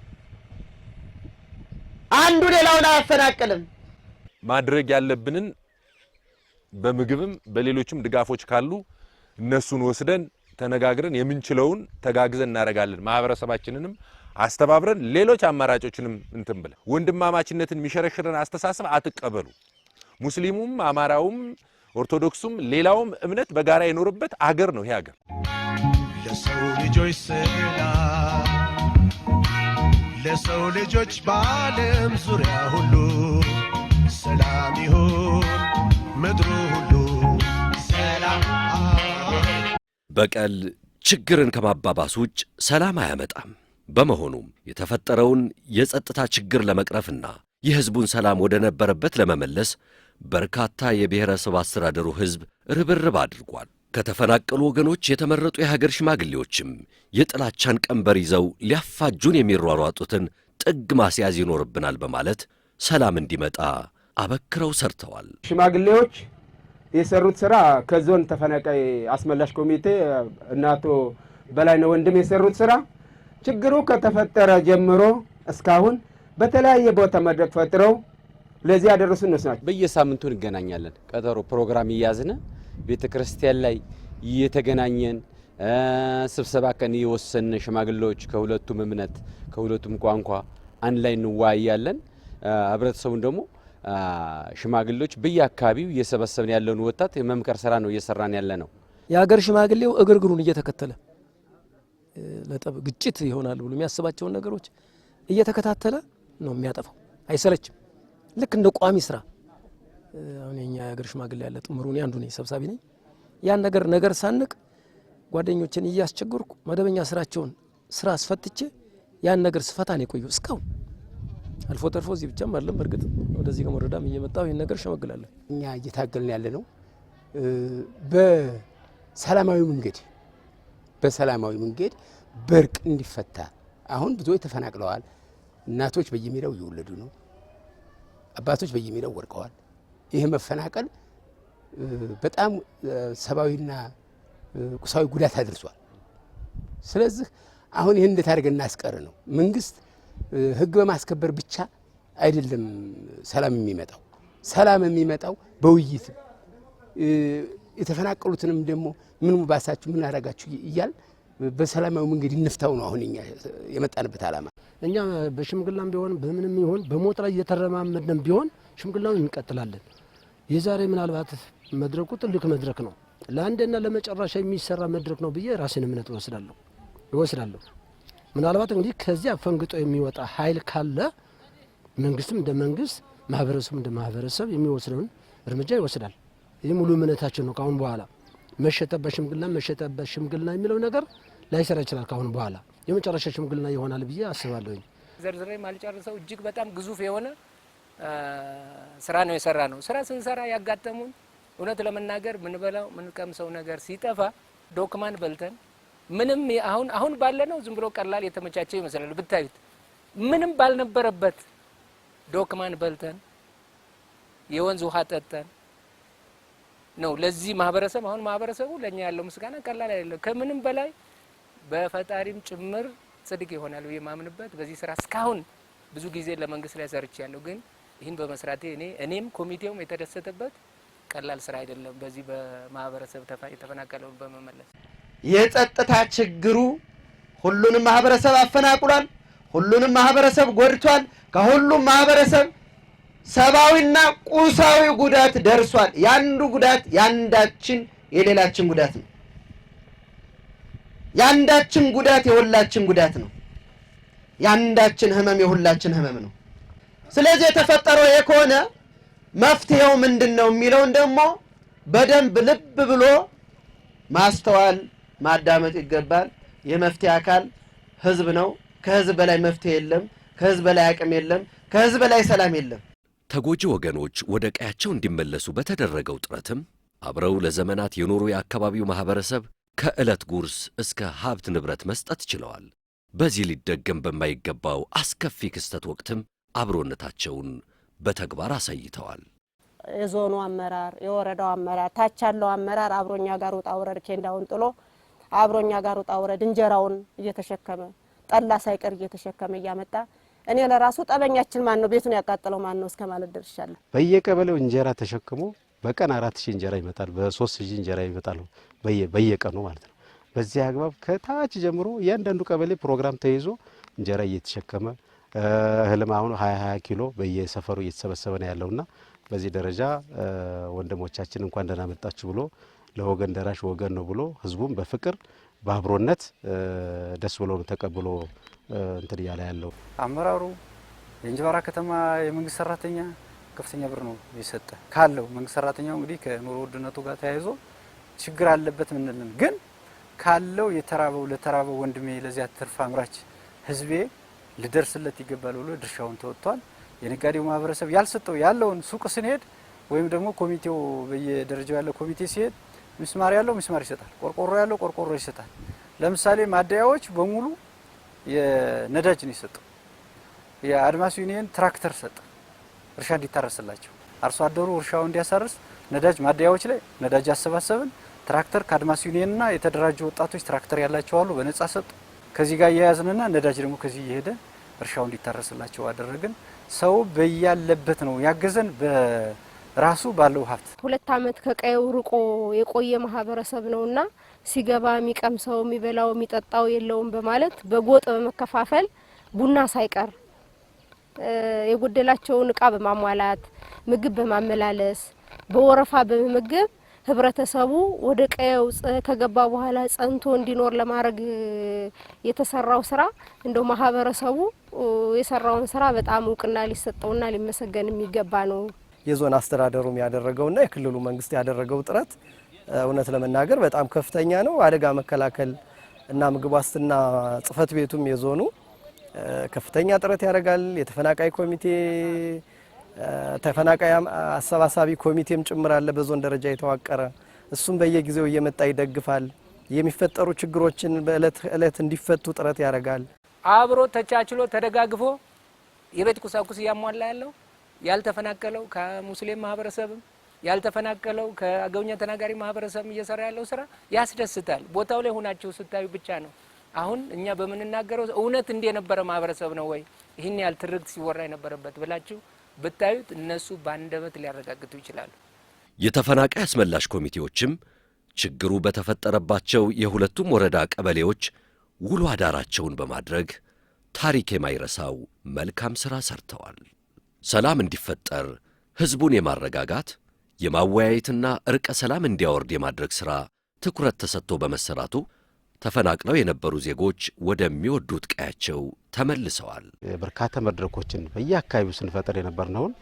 አንዱ ሌላውን አያፈናቅልም። ማድረግ ያለብንን በምግብም በሌሎችም ድጋፎች ካሉ እነሱን ወስደን ተነጋግረን የምንችለውን ተጋግዘን እናረጋለን። ማህበረሰባችንንም አስተባብረን ሌሎች አማራጮችንም እንትን ብለ ወንድማማችነትን የሚሸረሽረን አስተሳሰብ አትቀበሉ። ሙስሊሙም አማራውም ኦርቶዶክሱም ሌላውም እምነት በጋራ የኖርበት አገር ነው ይሄ አገር። ለሰው ልጆች ሰላም፣ ለሰው ልጆች በዓለም ዙሪያ ሁሉ ሰላም ይሁን ምድሩ ሁሉ ሰላም። በቀል ችግርን ከማባባስ ውጭ ሰላም አያመጣም። በመሆኑም የተፈጠረውን የጸጥታ ችግር ለመቅረፍና የሕዝቡን ሰላም ወደ ነበረበት ለመመለስ በርካታ የብሔረሰብ አስተዳደሩ ሕዝብ ርብርብ አድርጓል። ከተፈናቀሉ ወገኖች የተመረጡ የሀገር ሽማግሌዎችም የጥላቻን ቀንበር ይዘው ሊያፋጁን የሚሯሯጡትን ጥግ ማስያዝ ይኖርብናል በማለት ሰላም እንዲመጣ አበክረው ሰርተዋል። ሽማግሌዎች የሰሩት ስራ ከዞን ተፈናቃይ አስመላሽ ኮሚቴ እና አቶ በላይነህ ወንድም የሰሩት ስራ ችግሩ ከተፈጠረ ጀምሮ እስካሁን በተለያየ ቦታ መድረክ ፈጥረው ለዚህ ያደረሱ እነሱ ናቸው። በየሳምንቱ እንገናኛለን። ቀጠሮ ፕሮግራም እያዝነ ቤተክርስቲያን ላይ እየተገናኘን ስብሰባ ቀን እየወሰነ ሽማግሌዎች ከሁለቱም እምነት ከሁለቱም ቋንቋ አንድ ላይ እንወያያለን። ህብረተሰቡን ደግሞ ሽማግሌዎች በየአካባቢው እየሰበሰብን ያለውን ወጣት የመምከር ስራ ነው እየሰራን ያለ ነው። የሀገር ሽማግሌው እግርግሩን እየተከተለ ለጠብ ግጭት ይሆናል ብሎ የሚያስባቸውን ነገሮች እየተከታተለ ነው የሚያጠፋው። አይሰለችም። ልክ እንደ ቋሚ ስራ አሁን የኛ የሀገር ሽማግሌ ያለ ጥምሩን አንዱ ነኝ፣ ሰብሳቢ ነኝ። ያን ነገር ሳንቅ ጓደኞችን እያስቸገርኩ መደበኛ ስራቸውን ስራ አስፈትቼ ያን ነገር ስፈታ ነው የቆየው እስካሁን። አልፎ ተርፎ እዚህ ብቻም አይደለም፣ በርግጥ ወደዚህ ከመረዳም እየመጣው ይሄን ነገር ሸመግላለሁ። እኛ እየታገልን ያለ ነው በሰላማዊ መንገድ በርቅ እንዲፈታ። አሁን ብዙዎች ተፈናቅለዋል። እናቶች በየሜዳው እየወለዱ ነው። አባቶች በየሜዳው ወድቀዋል። ይሄ መፈናቀል በጣም ሰብአዊና ቁሳዊ ጉዳት አድርሷል። ስለዚህ አሁን ይሄን እንዴት አድርገን እናስቀር ነው። መንግስት ህግ በማስከበር ብቻ አይደለም ሰላም የሚመጣው። ሰላም የሚመጣው በውይይት የተፈናቀሉትንም ደግሞ ምን ባሳችሁ ምን አረጋችሁ እያል በሰላማዊ መንገድ እንፍታው ነው አሁን እኛ የመጣንበት ዓላማ። እኛ በሽምግልናም ቢሆን በምንም ይሁን በሞት ላይ እየተረማመድንም ቢሆን ሽምግልናውን እንቀጥላለን። የዛሬ ምናልባት መድረኩ ትልቅ መድረክ ነው፣ ለአንድና ለመጨረሻ የሚሰራ መድረክ ነው ብዬ ራሴን እምነት እወስዳለሁ። ምናልባት እንግዲህ ከዚያ ፈንግጦ የሚወጣ ኃይል ካለ መንግስትም እንደ መንግስት ማህበረሰቡ እንደ ማህበረሰብ የሚወስደውን እርምጃ ይወስዳል። ይህ ሙሉ እምነታችን ነው። ካሁን በኋላ መሸጠበት ሽምግልና የሚለው ነገር ላይሰራ ይችላል። ካሁን በኋላ የመጨረሻ ሽምግልና ይሆናል ብዬ አስባለሁኝ። ዘርዝሬ ማልጨርሰው እጅግ በጣም ግዙፍ የሆነ ስራ ነው የሰራ ነው። ስራ ስንሰራ ያጋጠሙን እውነት ለመናገር ምንበላው ምንቀምሰው ነገር ሲጠፋ ዶክማን በልተን ምንም አሁን ባለነው ዝም ብሎ ቀላል የተመቻቸ ይመስላል ብታዩት፣ ምንም ባልነበረበት ዶክማን በልተን የወንዝ ውሃ ጠጥተን ነው ለዚህ ማህበረሰብ። አሁን ማህበረሰቡ ለኛ ያለው ምስጋና ቀላል አይደለም። ከምንም በላይ በፈጣሪም ጭምር ጽድቅ ይሆናል ብዬ ማምንበት በዚህ ስራ እስካሁን ብዙ ጊዜ ለመንግስት ላይ ሰርቻለሁ። ግን ይህን በመስራቴ እኔም ኮሚቴውም የተደሰተበት ቀላል ስራ አይደለም። በዚህ በማህበረሰብ የተፈናቀለውን በመመለስ የጸጥታ ችግሩ ሁሉንም ማህበረሰብ አፈናቅሏል። ሁሉንም ማህበረሰብ ጎድቷል። ከሁሉም ማህበረሰብ ሰብአዊና ቁሳዊ ጉዳት ደርሷል። ያንዱ ጉዳት ያንዳችን የሌላችን ጉዳት ነው። ያንዳችን ጉዳት የሁላችን ጉዳት ነው። ያንዳችን ህመም የሁላችን ህመም ነው። ስለዚህ የተፈጠረው ይሄ ከሆነ መፍትሄው ምንድነው የሚለውን ደግሞ በደንብ ልብ ብሎ ማስተዋል ማዳመጥ ይገባል። የመፍትሄ አካል ህዝብ ነው። ከህዝብ በላይ መፍትሄ የለም። ከህዝብ በላይ አቅም የለም። ከህዝብ በላይ ሰላም የለም። ተጎጂ ወገኖች ወደ ቀያቸው እንዲመለሱ በተደረገው ጥረትም አብረው ለዘመናት የኖሩ የአካባቢው ማህበረሰብ ከዕለት ጉርስ እስከ ሀብት ንብረት መስጠት ችለዋል። በዚህ ሊደገም በማይገባው አስከፊ ክስተት ወቅትም አብሮነታቸውን በተግባር አሳይተዋል። የዞኑ አመራር፣ የወረዳው አመራር፣ ታች ያለው አመራር አብሮኛ ጋር ውጣ ውረድ ኬንዳውን ጥሎ አብሮኛ ጋር ውጣ ውረድ እንጀራውን እየተሸከመ ጠላ ሳይቀር እየተሸከመ እያመጣ እኔ ለራሱ ጠበኛችን ማን ነው ቤቱን ያቃጠለው ማን ነው እስከማለት ደርሻለሁ። በየቀበሌው እንጀራ ተሸክሞ በቀን 4000 እንጀራ ይመጣል፣ በ3000 እንጀራ ይመጣል በየቀኑ ማለት ነው። በዚህ አግባብ ከታች ጀምሮ እያንዳንዱ ቀበሌ ፕሮግራም ተይዞ እንጀራ እየተሸከመ እህልም አሁን 20 ኪሎ በየሰፈሩ እየተሰበሰበ ነው ያለውና በዚህ ደረጃ ወንድሞቻችን እንኳን ደህና መጣችሁ ብሎ ለወገን ደራሽ ወገን ነው ብሎ ህዝቡም በፍቅር በአብሮነት ደስ ብሎ ተቀብሎ እንትን ያለ ያለው አመራሩ የእንጅባራ ከተማ የመንግስት ሰራተኛ ከፍተኛ ብር ነው የሰጠ ካለው መንግስት ሰራተኛው እንግዲህ ከኑሮ ውድነቱ ጋር ተያይዞ ችግር አለበት ምንልን ግን ካለው ለተራበው ወንድሜ ለዚያ ትርፍ አምራች ህዝቤ ልደርስለት ይገባል ብሎ ድርሻውን ተወጥቷል። የነጋዴው ማህበረሰብ ያልሰጠው ያለውን ሱቅ ስንሄድ ወይም ደግሞ ኮሚቴው በየደረጃው ያለው ኮሚቴ ሲሄድ ምስማር ያለው ምስማር ይሰጣል፣ ቆርቆሮ ያለው ቆርቆሮ ይሰጣል። ለምሳሌ ማደያዎች በሙሉ የነዳጅ ነው የሰጠው። የአድማስ ዩኒየን ትራክተር ሰጠ እርሻ እንዲታረስላቸው አርሶ አደሩ እርሻው እንዲያሳርስ ነዳጅ ማደያዎች ላይ ነዳጅ አሰባሰብን። ትራክተር ከአድማስ ዩኒየንና የተደራጁ ወጣቶች ትራክተር ያላቸው አሉ በነጻ ሰጡ። ከዚህ ጋር እያያዝንና ነዳጅ ደግሞ ከዚህ እየሄደ እርሻው እንዲታረስላቸው አደረግን። ሰው በያለበት ነው ያገዘን በራሱ ባለው ሀብት። 2 ዓመት ከቀየው ርቆ የቆየ ማህበረሰብ ነውና ሲገባ የሚቀምሰው የሚበላው የሚጠጣው የለውም በማለት በጎጥ በመከፋፈል ቡና ሳይቀር የጎደላቸውን እቃ በማሟላት ምግብ በማመላለስ በወረፋ በመመገብ ህብረተሰቡ ወደ ቀየው ከገባ በኋላ ጸንቶ እንዲኖር ለማድረግ የተሰራው ስራ እንደው ማህበረሰቡ የሰራውን ስራ በጣም እውቅና ሊሰጠውና ሊመሰገን የሚገባ ነው። የዞን አስተዳደሩም ያደረገውና የክልሉ መንግስት ያደረገው ጥረት እውነት ለመናገር በጣም ከፍተኛ ነው። አደጋ መከላከል እና ምግብ ዋስትና ጽህፈት ቤቱም የዞኑ ከፍተኛ ጥረት ያደርጋል። የተፈናቃይ ኮሚቴ ተፈናቃይ አሰባሳቢ ኮሚቴም ጭምር አለ በዞን ደረጃ የተዋቀረ እሱም በየጊዜው እየመጣ ይደግፋል። የሚፈጠሩ ችግሮችን በእለት እለት እንዲፈቱ ጥረት ያደርጋል። አብሮ ተቻችሎ ተደጋግፎ የቤት ቁሳቁስ እያሟላ ያለው ያልተፈናቀለው ከሙስሊም ማህበረሰብም ያልተፈናቀለው ከአገውኛ ተናጋሪ ማህበረሰብም እየሰራ ያለው ስራ ያስደስታል። ቦታው ላይ ሆናችሁ ስታዩ ብቻ ነው። አሁን እኛ በመንናገረው እውነት እንደ የነበረ ማህበረሰብ ነው ወይ ይህን ያህል ትርክት ሲወራ የነበረበት ብላችሁ ብታዩት እነሱ በአንደበት ሊያረጋግጡ ይችላሉ። የተፈናቃይ አስመላሽ ኮሚቴዎችም ችግሩ በተፈጠረባቸው የሁለቱም ወረዳ ቀበሌዎች ውሎ አዳራቸውን በማድረግ ታሪክ የማይረሳው መልካም ሥራ ሰርተዋል። ሰላም እንዲፈጠር ሕዝቡን የማረጋጋት የማወያየትና ዕርቀ ሰላም እንዲያወርድ የማድረግ ሥራ ትኩረት ተሰጥቶ በመሰራቱ ተፈናቅለው የነበሩ ዜጎች ወደሚወዱት ቀያቸው ተመልሰዋል። በርካታ መድረኮችን በየአካባቢው ስንፈጥር የነበርነውን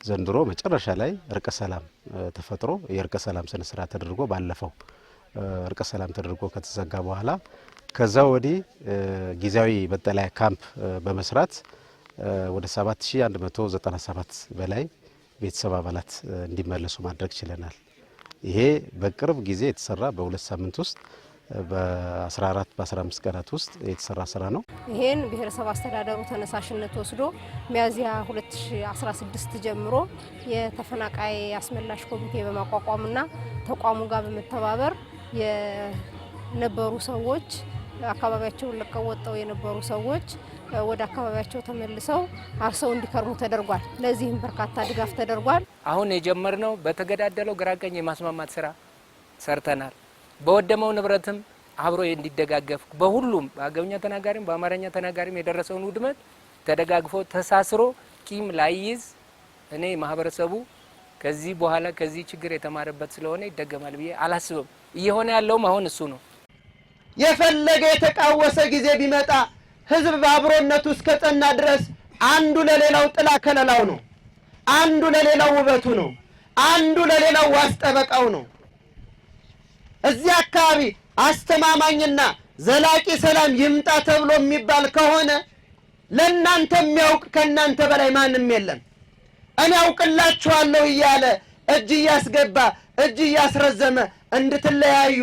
ዘንድሮ መጨረሻ ላይ ዕርቀ ሰላም ተፈጥሮ የዕርቀ ሰላም ስነ ስርዓት ተደርጎ ባለፈው ዕርቀ ሰላም ተደርጎ ከተዘጋ በኋላ ከዛ ወዲህ ጊዜያዊ መጠለያ ካምፕ በመስራት ወደ 7197 በላይ ቤተሰብ አባላት እንዲመለሱ ማድረግ ችለናል። ይሄ በቅርብ ጊዜ የተሰራ በ2 ሳምንት ውስጥ በ14 በ15 ቀናት ውስጥ የተሰራ ስራ ነው። ይሄን ብሔረሰብ አስተዳደሩ ተነሳሽነት ወስዶ ሚያዝያ 2016 ጀምሮ የተፈናቃይ አስመላሽ ኮሚቴ በማቋቋምና ተቋሙ ጋር በመተባበር የነበሩ ሰዎች አካባቢያቸውን ለቀው ወጥተው የነበሩ ሰዎች ወደ አካባቢያቸው ተመልሰው አርሰው እንዲከርሙ ተደርጓል። ለዚህም በርካታ ድጋፍ ተደርጓል። አሁን የጀመርነው በተገዳደለው ግራቀኝ የማስማማት ስራ ሰርተናል። በወደመው ንብረትም አብሮ እንዲደጋገፍ በሁሉም በአገውኛ ተናጋሪም በአማርኛ ተናጋሪም የደረሰውን ውድመት ተደጋግፎ ተሳስሮ ቂም ላይይዝ እኔ ማህበረሰቡ ከዚህ በኋላ ከዚህ ችግር የተማረበት ስለሆነ ይደገማል ብዬ አላስብም። እየሆነ ያለውም አሁን እሱ ነው። የፈለገ የተቃወሰ ጊዜ ቢመጣ ህዝብ በአብሮነቱ እስከ ጸና ድረስ አንዱ ለሌላው ጥላ ከለላው ነው። አንዱ ለሌላው ውበቱ ነው። አንዱ ለሌላው ዋስጠበቃው ነው። እዚህ አካባቢ አስተማማኝና ዘላቂ ሰላም ይምጣ ተብሎ የሚባል ከሆነ ለእናንተ የሚያውቅ ከእናንተ በላይ ማንም የለም። እኔ አውቅላችኋለሁ እያለ እጅ እያስገባ እጅ እያስረዘመ እንድትለያዩ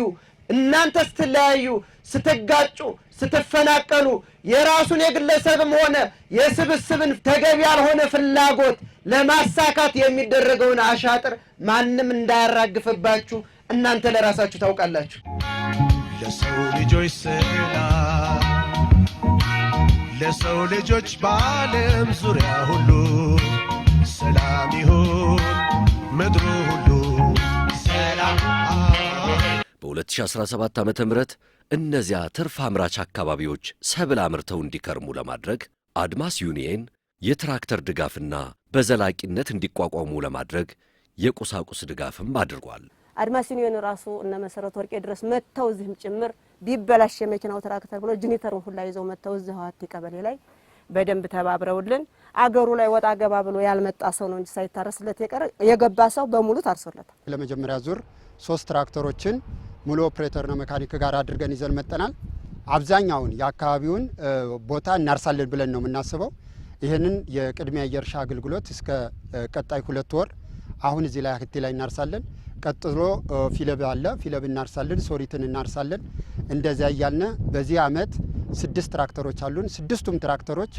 እናንተ ስትለያዩ ስትጋጩ ስትፈናቀሉ የራሱን የግለሰብም ሆነ የስብስብን ተገቢ ያልሆነ ፍላጎት ለማሳካት የሚደረገውን አሻጥር ማንም እንዳያራግፍባችሁ እናንተ ለራሳችሁ ታውቃላችሁ። ለሰው ልጆች ሰላም ለሰው ልጆች በዓለም ዙሪያ ሁሉ ሰላም ይሁን ምድሩ ሁሉ ሰላም። በ2017 ዓ.ም እነዚያ ትርፍ አምራች አካባቢዎች ሰብል አምርተው እንዲከርሙ ለማድረግ አድማስ ዩኒየን የትራክተር ድጋፍና በዘላቂነት እንዲቋቋሙ ለማድረግ የቁሳቁስ ድጋፍም አድርጓል። አድማስ ዩኒየን ራሱ እነ መሰረት ወርቄ ድረስ መተው እዚህም ጭምር ቢበላሽ የመኪናው ትራክተር ብሎ ጂኒተሩን ሁላ ይዘው መተው እዚህ ሀዋቲ ቀበሌ ላይ በደንብ ተባብረውልን አገሩ ላይ ወጣ ገባ ብሎ ያልመጣ ሰው ነው እንጂ ሳይታረስለት የገባ ሰው በሙሉ ታርሶለታል። ለመጀመሪያ ዙር 3 ትራክተሮችን ሙሉ ኦፕሬተርና መካኒክ ጋር አድርገን ይዘን መጠናል። አብዛኛውን የአካባቢውን ቦታ እናርሳለን ብለን ነው የምናስበው። ይህንን የቅድሚያ የእርሻ አገልግሎት እስከ ቀጣይ 2 ወር አሁን እዚህ ላይ አክቲ ላይ እናርሳለን። ቀጥሎ ፊለብ አለ፣ ፊለብ እናርሳለን፣ ሶሪትን እናርሳለን። እንደዚያ እያልን በዚህ አመት 6 ትራክተሮች አሉን። 6ቱም ትራክተሮች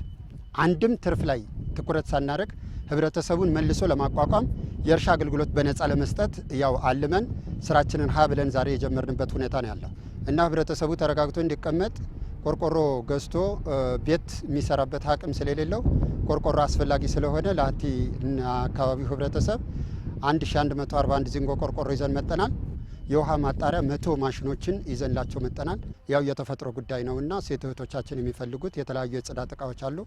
አንድም ትርፍ ላይ ትኩረት ሳናደርግ ህብረተሰቡን መልሶ ለማቋቋም የእርሻ አገልግሎት በነጻ ለመስጠት ያው አልመን ስራችንን ሀ ብለን ዛሬ የጀመርንበት ሁኔታ ነው ያለው እና ህብረተሰቡ ተረጋግቶ እንዲቀመጥ ቆርቆሮ ገዝቶ ቤት የሚሰራበት አቅም ስለሌለው ቆርቆሮ አስፈላጊ ስለሆነ ለሀቲ አካባቢው ህብረተሰብ 1141 ዚንጎ ቆርቆሮ ይዘን መጠናል። የውሃ ማጣሪያ 100 ማሽኖችን ይዘንላቸው መጠናል። ያው የተፈጥሮ ጉዳይ ነውና ሴት እህቶቻችን የሚፈልጉት የተለያዩ የጽዳት እቃዎች አሉ።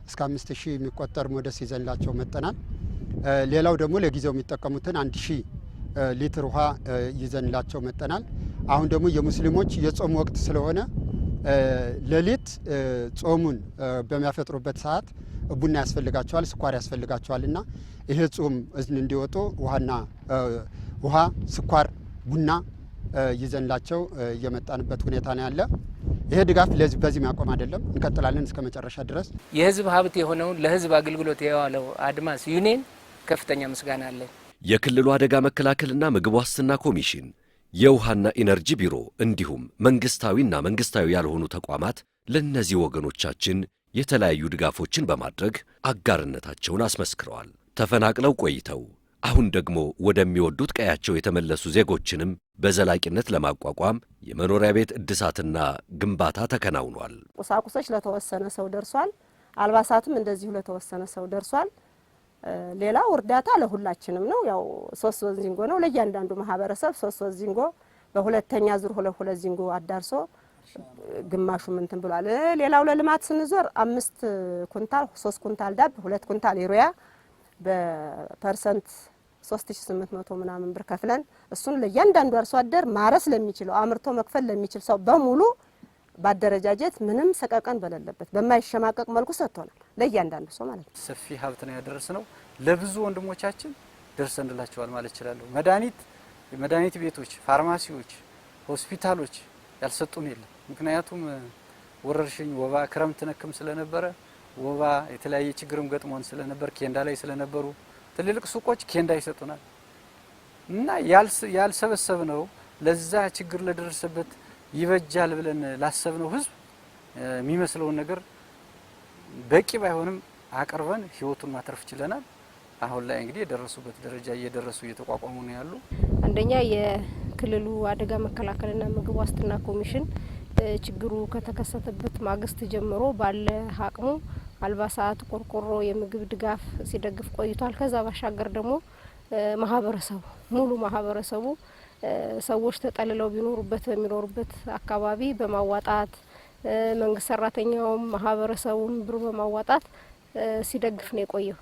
እስከ 5000 የሚቆጠር ሞደስ ይዘንላቸው መጠናል። ሌላው ደግሞ ለጊዜው የሚጠቀሙትን 1000 ሊትር ውሃ ይዘንላቸው መጠናል። አሁን ደግሞ የሙስሊሞች የጾም ወቅት ስለሆነ ሌሊት ጾሙን በሚያፈጥሩበት ሰዓት ቡና ያስፈልጋቸዋል፣ ስኳር ያስፈልጋቸዋል እና ይሄ ጾም እንዲወጡ ውሃ፣ ስኳር፣ ቡና ይዘንላቸው የመጣንበት ሁኔታ ነው ያለ። ይሄ ድጋፍ በዚህ ማቆም አይደለም፣ እንቀጥላለን እስከ መጨረሻ ድረስ። የህዝብ ሀብት የሆነውን ለህዝብ አገልግሎት የዋለው አድማስ ዩኒየን ከፍተኛ ምስጋና አለን። የክልሉ አደጋ መከላከልና ምግብ ዋስትና ኮሚሽን፣ የውሃና ኢነርጂ ቢሮ እንዲሁም መንግስታዊና መንግስታዊ ያልሆኑ ተቋማት ለእነዚህ ወገኖቻችን የተለያዩ ድጋፎችን በማድረግ አጋርነታቸውን አስመስክረዋል። ተፈናቅለው ቆይተው አሁን ደግሞ ወደሚወዱት ቀያቸው የተመለሱ ዜጎችንም በዘላቂነት ለማቋቋም የመኖሪያ ቤት እድሳትና ግንባታ ተከናውኗል። ቁሳቁሶች ለተወሰነ ሰው ደርሷል። አልባሳትም እንደዚሁ ለተወሰነ ሰው ደርሷል። ሌላው እርዳታ ለሁላችንም ነው። ያው 3 ዚንጎ ነው ለእያንዳንዱ ማህበረሰብ 3 ዚንጎ በሁለተኛ ዙር ሁለት ዚንጎ አዳርሶ ግማሹ እንትን ብሏል። ሌላው ለልማት ስንዞር 5 ኩንታል 3 ኩንታል ዳብ 2 ኩንታል ዩሪያ በፐርሰንት 3800 ምናምን ብር ከፍለን እሱን ለእያንዳንዱ አርሶ አደር ማረስ ለሚችለው አምርቶ መክፈል ለሚችል ሰው በሙሉ ባደረጃጀት ምንም ሰቀቀን በሌለበት በማይሸማቀቅ መልኩ ሰጥቶናል። ለእያንዳንዱ ሰው ማለት ነው። ሰፊ ሀብት ነው ያደረስነው። ለብዙ ወንድሞቻችን ደርሰንላቸዋል ማለት ይችላል። መድኃኒት ቤቶች፣ ፋርማሲዎች፣ ሆስፒታሎች ያልሰጡን የለም። ምክንያቱም ወረርሽኝ ወባ ክረምት ነክም ስለነበረ ወባ የተለያየ ችግርም ገጥሞን ስለነበር ኬንዳ ላይ ስለነበሩ ትልልቅ ሱቆች ኬንዳ ይሰጡናል እና ያልሰበሰብነው ለዛ ችግር ለደረሰበት ይበጃል ብለን ላሰብነው ህዝብ የሚመስለውን ነገር በቂ ባይሆንም አቅርበን ህይወቱን ማትረፍ ችለናል። አሁን ላይ እንግዲህ የደረሱበት ደረጃ እየደረሱ እየተቋቋሙ ነው ያሉ። አንደኛ የክልሉ አደጋ መከላከልና ምግብ ዋስትና ኮሚሽን ችግሩ ከተከሰተበት ማግስት ጀምሮ ባለ አቅሙ አልባሳት፣ ቆርቆሮ፣ የምግብ ድጋፍ ሲደግፍ ቆይቷል። ከዛ ባሻገር ደግሞ ሙሉ ማህበረሰቡ ሰዎች ተጠልለው በሚኖሩበት አካባቢ በማዋጣት መንግስት ሰራተኛውም ማህበረሰቡም ብሩ በማዋጣት ሲደግፍ ነው የቆየው።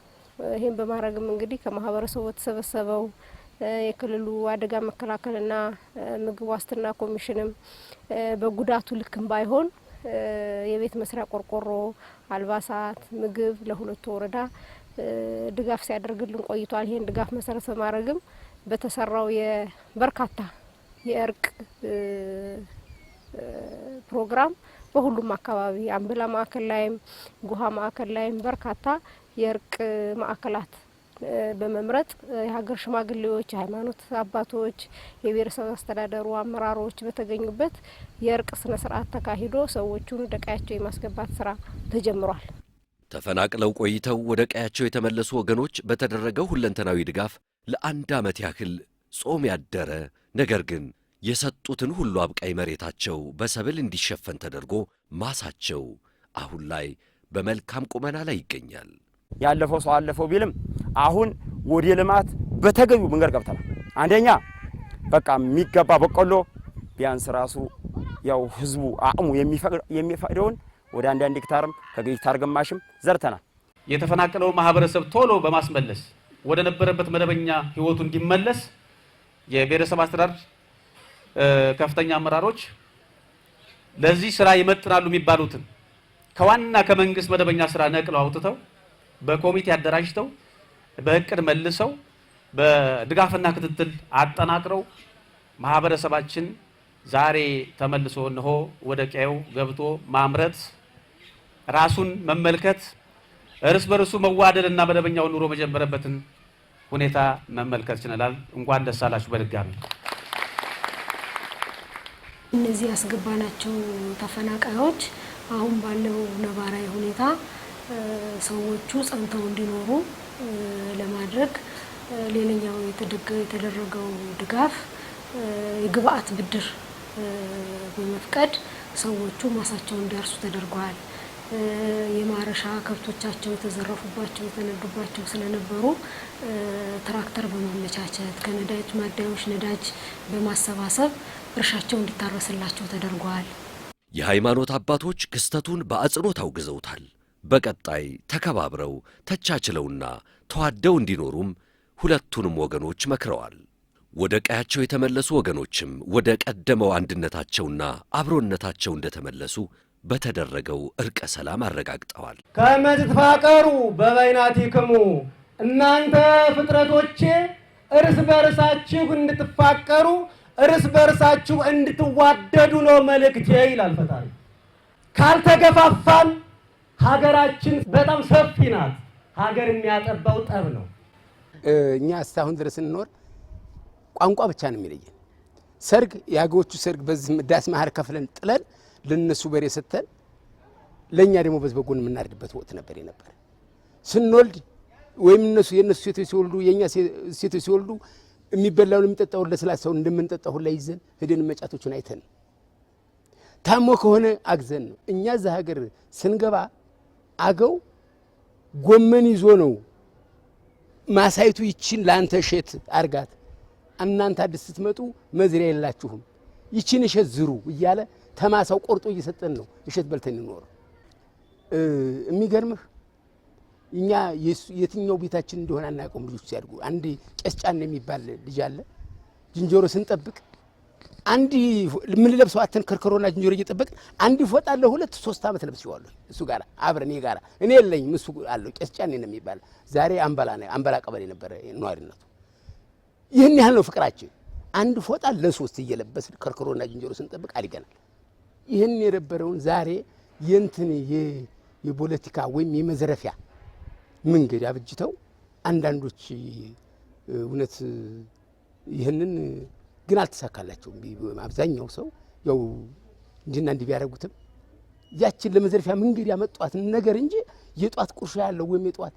ይሄን በማድረግም እንግዲህ ከማህበረሰቡ የተሰበሰበው የክልሉ አደጋ መከላከልና ምግብ ዋስትና ኮሚሽንም በጉዳቱ ልክም ባይሆን የቤት መስሪያ ቆርቆሮ፣ አልባሳት፣ ምግብ ለሁለቱ ወረዳ ድጋፍ ሲያደርግልን ቆይቷል። ይሄን ድጋፍ መሰረት በማድረግም በተሰራው የበርካታ የእርቅ ፕሮግራም በሁሉም አካባቢ አንበላ ማዕከል ላይም ጉሃ ማዕከል ላይም በርካታ የእርቅ ማዕከላት በመምረጥ የሀገር ሽማግሌዎች፣ የሃይማኖት አባቶች፣ የብሔረሰብ አስተዳደሩ አመራሮች በተገኙበት የእርቅ ስነ ስርዓት ተካሂዶ ሰዎቹን ወደ ቀያቸው የማስገባት ስራ ተጀምሯል። ተፈናቅለው ቆይተው ወደ ቀያቸው የተመለሱ ወገኖች በተደረገው ሁለንተናዊ ድጋፍ ለ1 ዓመት ያህል ጾም ያደረ ነገር ግን የሰጡትን ሁሉ አብቃይ መሬታቸው በሰብል እንዲሸፈን ተደርጎ ማሳቸው አሁን ላይ በመልካም ቁመና ላይ ይገኛል። ያለፈው ሰው አለፈው ቢልም አሁን ወደ ልማት በተገቢው መንገድ ገብተናል። አንደኛ በቃ የሚገባ በቆሎ ቢያንስ ራሱ ያው ህዝቡ አቅሙ የሚፈቅደውን ወደ 1 ሄክታርም ከሄክታር ግማሽም ዘርተናል። የተፈናቀለው ማህበረሰብ ቶሎ በማስመለስ ወደ ነበረበት መደበኛ ህይወቱ እንዲመለስ የብሔረሰብ አስተዳደር ከፍተኛ አመራሮች ለዚህ ስራ ይመጥናሉ የሚባሉትን ከዋና ከመንግስት መደበኛ ስራ ነቅለው አውጥተው በኮሚቴ አደራጅተው በእቅድ መልሰው በድጋፍና ክትትል አጠናቅረው ማህበረሰባችን ዛሬ ተመልሶ እነሆ ወደ ቀየው ገብቶ ማምረት፣ ራሱን መመልከት፣ እርስ በርሱ መዋደድና መደበኛውን ኑሮ መጀመረበትን ሁኔታ መመልከት ችለናል። እንኳን ደስ አላችሁ በድጋሚ። እነዚህ ያስገባናቸው ተፈናቃዮች አሁን ባለው ነባራዊ ሁኔታ ሰዎቹ ጸንተው እንዲኖሩ ለማድረግ ሌላኛው የተደረገው ድጋፍ የግብአት ብድር በመፍቀድ ሰዎቹ ማሳቸውን እንዲያርሱ ተደርጓል። የማረሻ ከብቶቻቸው የተዘረፉባቸው የተነዱባቸው ስለነበሩ ትራክተር በማመቻቸት ከነዳጅ ማደያዎች ነዳጅ በማሰባሰብ እርሻቸው እንዲታረስላቸው ተደርጓል። የሃይማኖት አባቶች ክስተቱን በአጽንኦት አውግዘውታል። በቀጣይ ተከባብረው ተቻችለውና ተዋደው እንዲኖሩም ሁለቱንም ወገኖች መክረዋል። ወደ ቀያቸው የተመለሱ ወገኖችም ወደ ቀደመው አንድነታቸውና አብሮነታቸው እንደተመለሱ በተደረገው እርቀ ሰላም አረጋግጠዋል። ከመ ትትፋቀሩ በበይናቲክሙ፣ እናንተ ፍጥረቶቼ እርስ በርሳችሁ እንድትፋቀሩ እርስ በርሳችሁ እንድትዋደዱ ነው መልእክቴ ይላል ፈጣሪ። ካልተገፋፋን ሀገራችን በጣም ሰፊ ናት። ሀገር የሚያጠባው ጠብ ነው። እኛ እስካሁን ድረስ እንኖር ቋንቋ ብቻ ነው የሚለየን። ሰርግ የአገዎቹ ሰርግ በዚህ ዳስ መሀል ከፍለን ጥለን ለነሱ በሬ ሰተን ለኛ ደግሞ በዚህ በጎን የምናርድበት ወቅት ነበር የነበረ። ስንወልድ ወይም እነሱ የነሱ ሴቶች ሲወልዱ የኛ ሴቶች ሲወልዱ የሚበላውን የሚጠጣውን ለስላሳውን እንደምንጠጣው ሁላ ይዘን ሄደን መጫቶቹን አይተን ታሞ ከሆነ አግዘን ነው። እኛ እዛ ሀገር ስንገባ አገው ጎመን ይዞ ነው ማሳይቱ ይችን ላንተ ሸት አርጋት እናንተ አዲስ ስትመጡ መዝሪያ የላችሁም ይችን እሸት ዝሩ እያለ ተማሳው ቆርጦ እየሰጠን ነው እሸት በልተን እንኖር። የሚገርምህ እኛ የትኛው ቤታችን እንደሆነ አናውቀውም። ልጆች ሲያድጉ አንድ ቄስ ጫን የሚባል ልጅ አለ። ዝንጀሮ ስንጠብቅ አንድ ምን ለብሰው አተን ከርከሮና ዝንጀሮ እየጠበቅ አንድ ፎጣ አለ 2-3 ዓመት ለብሰዋለሁ እሱ ጋር አብረን ጋራ እኔ የለኝም እሱ አለው ቄስ ጫን ነው የሚባል ዛሬ አምባላ ቀበሌ ነበር ኗሪነቱ። ይህን ያህል ነው ፍቅራችን። አንድ ፎጣ ለ3 እየለበስን ከርከሮና ዝንጀሮ ስንጠብቅ አድገናል። ይህን የነበረውን ዛሬ የእንትን የፖለቲካ ወይም የመዝረፊያ መንገድ አብጅተው አንዳንዶች እውነት ይህንን ግን አልተሳካላቸውም። አብዛኛው ሰው ያው እንዲና እንዲህ ቢያደርጉትም ያችን ለመዝረፊያ መንገድ ያመጧት ነገር እንጂ የጧት ቁርሾ ያለው ወይም የጧት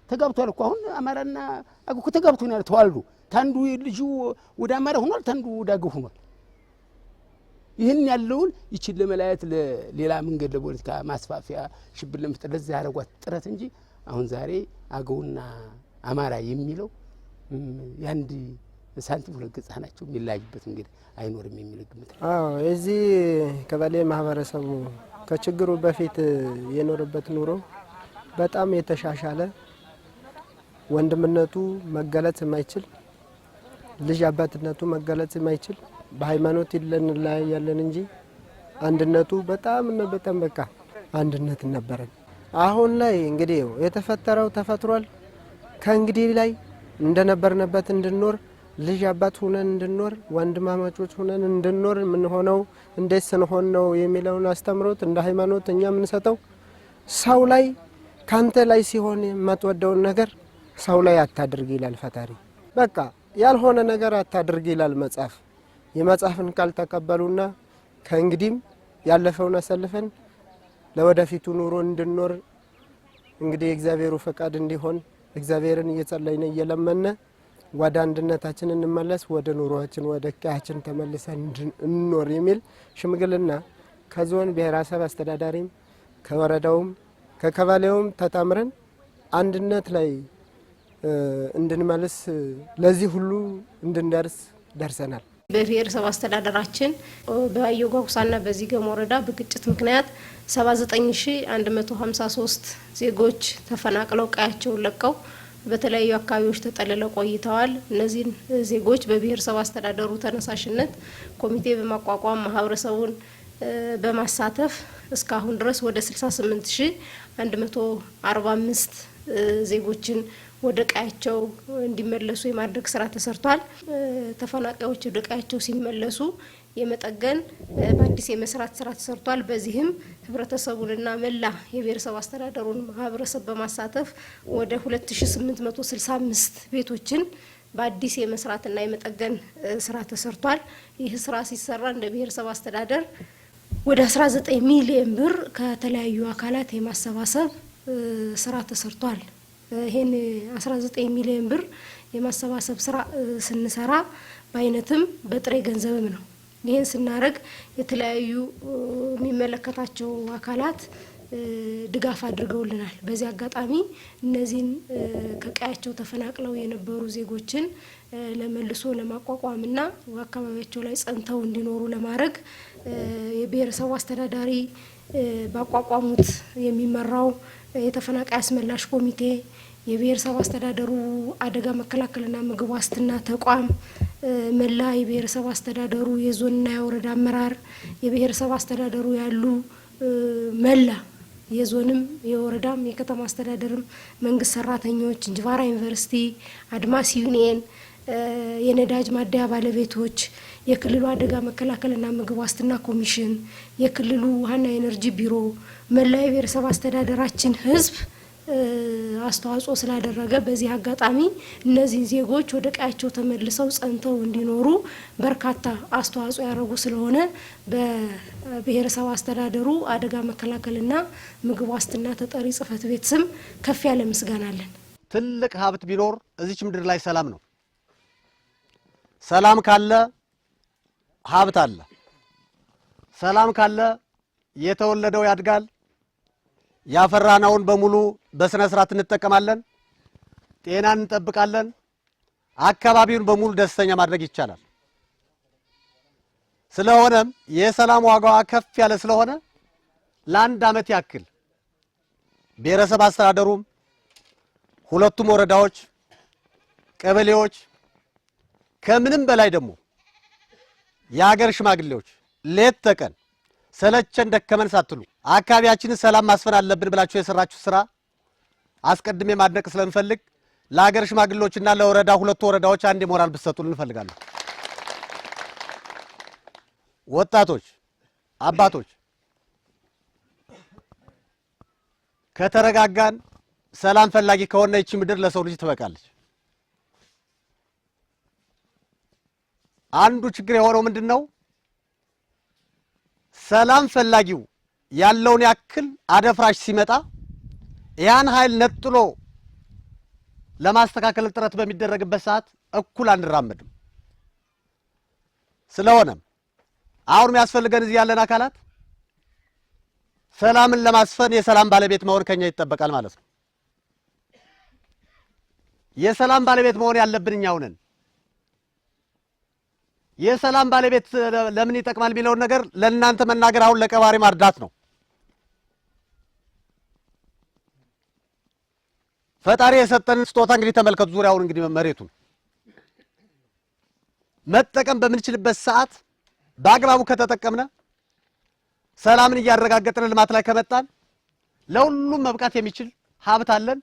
ተጋብቷል እኮ አሁን አማራና አገው ተጋብቶ ነው ተዋልዶ ታንዱ ልጁ ወደ አማራ ሆኗል፣ ታንዱ ወደ አገው ሆኗል። ይህን ያለውን ይችን ለመላየት ለሌላ መንገድ ለፖለቲካ ማስፋፊያ ሽብር ለመፍጠር ለዛ ያደረጓት ጥረት እንጂ አሁን ዛሬ አገውና አማራ የሚለው ያንድ ሳንቲም ሁለት ገጽታ ናቸው። የሚለያዩበት እንግዲህ አይኖርም የሚል ግምት። እዚህ ቀበሌ ማህበረሰቡ ከችግሩ በፊት የኖረበት ኑሮ በጣም የተሻሻለ ወንድምነቱ መገለጽ የማይችል ልጅ አባትነቱ መገለጽ የማይችል በሃይማኖት እንለያያለን እንጂ አንድነቱ በጣም በቃ አንድነት ነበረን። አሁን ላይ እንግዲህ የተፈጠረው ተፈጥሯል። ከእንግዲህ ላይ እንደነበርንበት እንድንኖር ልጅ አባት ሆነን እንድንኖር ወንድማማቾች ሆነን እንድንኖር ምን ሆነው እንዴት ስንሆን ነው የሚለውን አስተምሮት እንደ ሃይማኖት እኛ የምንሰጠው ሰው ላይ ካንተ ላይ ሲሆን የማትወደውን ነገር ሰው ላይ አታድርግ ይላል ፈጣሪ። በቃ ያልሆነ ነገር አታድርግ ይላል መጽሐፍ። የመጽሐፍን ቃል ተቀበሉና ከእንግዲህም ያለፈውን አሰልፈን ለወደፊቱ ኑሮ እንድንኖር እንግዲህ እግዚአብሔሩ ፈቃድ እንዲሆን እግዚአብሔርን እየጸለይን እየለመነ ወደ አንድነታችን እንመለስ፣ ወደ ኑሮአችን ወደ ቀያችን ተመልሰን እንኖር የሚል ሽምግልና ከዞን ብሔረሰብ አስተዳዳሪም ከወረዳውም ከቀበሌውም ተጣምረን አንድነት ላይ እንድንመልስ ለዚህ ሁሉ እንድንደርስ ደርሰናል። በብሔረሰብ አስተዳደራችን በአየው ጓጉሳና በዚገም ወረዳ በግጭት ምክንያት 79153 ዜጎች ተፈናቅለው ቀያቸውን ለቀው በተለያዩ አካባቢዎች ተጠልለው ቆይተዋል። እነዚህን ዜጎች በብሔረሰብ አስተዳደሩ ተነሳሽነት ኮሚቴ በማቋቋም ማህበረሰቡን በማሳተፍ እስካሁን ድረስ ወደ 68145 ዜጎችን ወደ ቀያቸው እንዲመለሱ የማድረግ ስራ ተሰርቷል። ተፈናቃዮች ወደ ቀያቸው ሲመለሱ የመጠገን በአዲስ የመስራት ስራ ተሰርቷል። በዚህም ህብረተሰቡንና መላ የብሔረሰብ አስተዳደሩን ማህበረሰብ በማሳተፍ ወደ 2865 ቤቶችን በአዲስ የመስራትና የመጠገን ስራ ተሰርቷል። ይህ ስራ ሲሰራ እንደ ብሔረሰብ አስተዳደር ወደ 19 ሚሊዮን ብር ከተለያዩ አካላት የማሰባሰብ ስራ ተሰርቷል። ይሄን 19 ሚሊዮን ብር የማሰባሰብ ስራ ስንሰራ በአይነትም በጥሬ ገንዘብም ነው። ይሄን ስናደርግ የተለያዩ የሚመለከታቸው አካላት ድጋፍ አድርገውልናል። በዚህ አጋጣሚ እነዚህን ከቀያቸው ተፈናቅለው የነበሩ ዜጎችን ለመልሶ ለማቋቋምና በአካባቢያቸው ላይ ጸንተው እንዲኖሩ ለማድረግ የብሔረሰቡ አስተዳዳሪ ባቋቋሙት የሚመራው የተፈናቃይ አስመላሽ ኮሚቴ፣ የብሔረሰብ አስተዳደሩ አደጋ መከላከልና ምግብ ዋስትና ተቋም፣ መላ የብሔረሰብ አስተዳደሩ የዞንና የወረዳ አመራር፣ የብሔረሰብ አስተዳደሩ ያሉ መላ የዞንም የወረዳም የከተማ አስተዳደርም መንግስት ሰራተኞች፣ እንጅባራ ዩኒቨርሲቲ፣ አድማስ ዩኒየን፣ የነዳጅ ማደያ ባለቤቶች፣ የክልሉ አደጋ መከላከልና ምግብ ዋስትና ኮሚሽን፣ የክልሉ ውሃና ኤነርጂ ቢሮ፣ መላ የብሔረሰብ አስተዳደራችን ህዝብ አስተዋጽኦ ስላደረገ በዚህ አጋጣሚ እነዚህ ዜጎች ወደ ቀያቸው ተመልሰው ጸንተው እንዲኖሩ በርካታ አስተዋጽኦ ያደረጉ ስለሆነ በብሔረሰብ አስተዳደሩ አደጋ መከላከልና ምግብ ዋስትና ተጠሪ ጽህፈት ቤት ስም ከፍ ያለ ምስጋና አለን። ትልቅ ሀብት ቢኖር እዚች ምድር ላይ ሰላም ነው። ሰላም ካለ ሀብት አለ። ሰላም ካለ የተወለደው ያድጋል። ያፈራናውን በሙሉ በስነ ስርዓት እንጠቀማለን። ጤናን እንጠብቃለን። አካባቢውን በሙሉ ደስተኛ ማድረግ ይቻላል። ስለሆነም የሰላም ዋጋዋ ከፍ ያለ ስለሆነ ለአንድ ዓመት ያክል ብሔረሰብ አስተዳደሩም ሁለቱም ወረዳዎች ቀበሌዎች ከምንም በላይ ደግሞ የሀገር ሽማግሌዎች ሌት ተቀን ሰለቸን ደከመን ሳትሉ አካባቢያችንን ሰላም ማስፈን አለብን ብላችሁ የሰራችሁ ስራ አስቀድሜ ማድነቅ ስለምፈልግ ለሀገር ሽማግሌዎችና ለወረዳ ሁለቱ ወረዳዎች አንድ ሞራል ብትሰጡልን እንፈልጋለን። ወጣቶች፣ አባቶች ከተረጋጋን ሰላም ፈላጊ ከሆነ ይቺ ምድር ለሰው ልጅ ትበቃለች። አንዱ ችግር የሆነው ምንድነው? ሰላም ፈላጊው ያለውን ያክል አደፍራሽ ሲመጣ ያን ኃይል ነጥሎ ለማስተካከል ጥረት በሚደረግበት ሰዓት እኩል አንራመድም። ስለሆነም አሁን የሚያስፈልገን እዚህ ያለን አካላት ሰላምን ለማስፈን የሰላም ባለቤት መሆን ከኛ ይጠበቃል ማለት ነው። የሰላም ባለቤት መሆን ያለብን እኛው ነን። የሰላም ባለቤት ለምን ይጠቅማል የሚለውን ነገር ለእናንተ መናገር አሁን ለቀባሪ ማርዳት ነው። ፈጣሪ የሰጠን ስጦታ እንግዲህ ተመልከቱ። ዙሪያውን እንግዲህ መሬቱን መጠቀም በምንችልበት ሰዓት በአግባቡ ከተጠቀምነ ሰላምን እያረጋገጥን ልማት ላይ ከመጣን ለሁሉም መብቃት የሚችል ሀብት አለን፣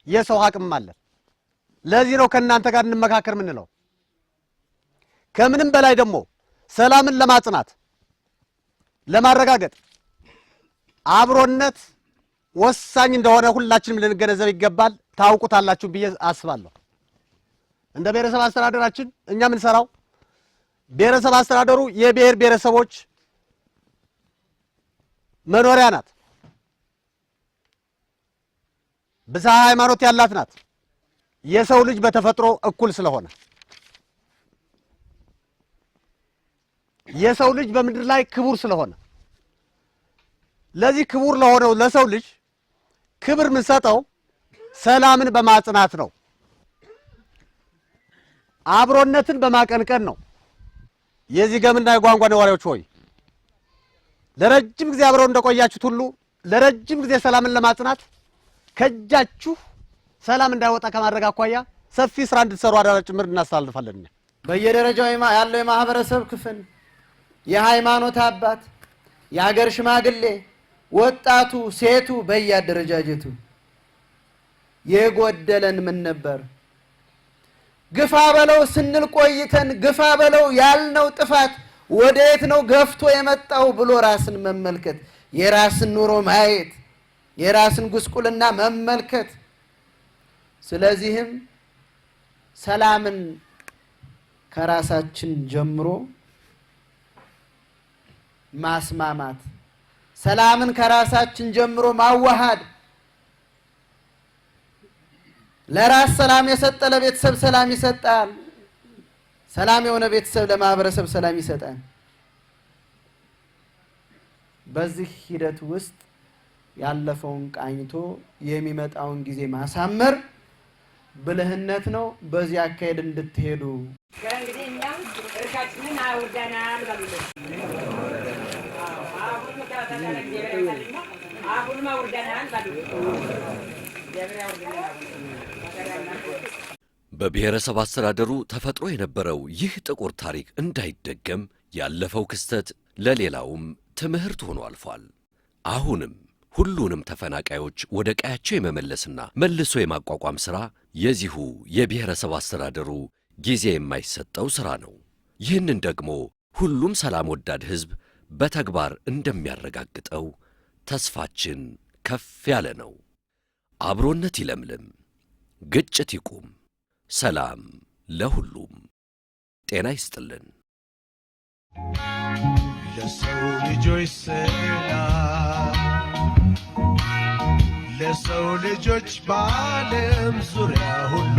የሰው አቅም አለን። ለዚህ ነው ከእናንተ ጋር እንመካከር ምንለው። ከምንም በላይ ደግሞ ሰላምን ለማጽናት ለማረጋገጥ አብሮነት ወሳኝ እንደሆነ ሁላችንም ልንገነዘብ ይገባል። ታውቁታላችሁ ብዬ አስባለሁ። እንደ ብሔረሰብ አስተዳደራችን እኛ የምንሰራው ብሔረሰብ አስተዳደሩ የብሔር ብሔረሰቦች መኖሪያ ናት። ብዝሃ ሃይማኖት ያላት ናት። የሰው ልጅ በተፈጥሮ እኩል ስለሆነ የሰው ልጅ በምድር ላይ ክቡር ስለሆነ ለዚህ ክቡር ለሆነው ለሰው ልጅ ክብር የምንሰጠው ሰላምን በማጽናት ነው። አብሮነትን በማቀንቀን ነው። የዚህ ገምና የጓንጓ ነዋሪዎች ሆይ ለረጅም ጊዜ አብረው እንደቆያችሁት ሁሉ ለረጅም ጊዜ ሰላምን ለማጽናት ከእጃችሁ ሰላም እንዳይወጣ ከማድረግ አኳያ ሰፊ ስራ እንድትሰሩ አደራ ጭምር እናስተላልፋለን። በየደረጃው ያለው የማህበረሰብ ክፍል፣ የሃይማኖት አባት፣ የሀገር ሽማግሌ፣ ወጣቱ፣ ሴቱ በየአደረጃጀቱ የጎደለን ምን ነበር? ግፋ በለው ስንል ቆይተን ግፋ በለው ያልነው ጥፋት ወዴት ነው ገፍቶ የመጣው ብሎ ራስን መመልከት፣ የራስን ኑሮ ማየት፣ የራስን ጉስቁልና መመልከት። ስለዚህም ሰላምን ከራሳችን ጀምሮ ማስማማት፣ ሰላምን ከራሳችን ጀምሮ ማዋሃድ። ለራስ ሰላም የሰጠ ለቤተሰብ ሰላም ይሰጣል። ሰላም የሆነ ቤተሰብ ለማህበረሰብ ሰላም ይሰጣል። በዚህ ሂደት ውስጥ ያለፈውን ቃኝቶ የሚመጣውን ጊዜ ማሳመር ብልህነት ነው። በዚህ አካሄድ እንድትሄዱ እንግዲህ እኛም እርሻችንን አውርደናል። አሁንም አውርደናል። በብሔረሰብ አስተዳደሩ ተፈጥሮ የነበረው ይህ ጥቁር ታሪክ እንዳይደገም ያለፈው ክስተት ለሌላውም ትምህርት ሆኖ አልፏል። አሁንም ሁሉንም ተፈናቃዮች ወደ ቀያቸው የመመለስና መልሶ የማቋቋም ሥራ የዚሁ የብሔረሰብ አስተዳደሩ ጊዜ የማይሰጠው ሥራ ነው። ይህንን ደግሞ ሁሉም ሰላም ወዳድ ሕዝብ በተግባር እንደሚያረጋግጠው ተስፋችን ከፍ ያለ ነው። አብሮነት ይለምልም፣ ግጭት ይቁም፣ ሰላም ለሁሉም። ጤና ይስጥልን። ለሰው ልጆች ሰላም፣ ለሰው ልጆች በዓለም ዙሪያ ሁሉ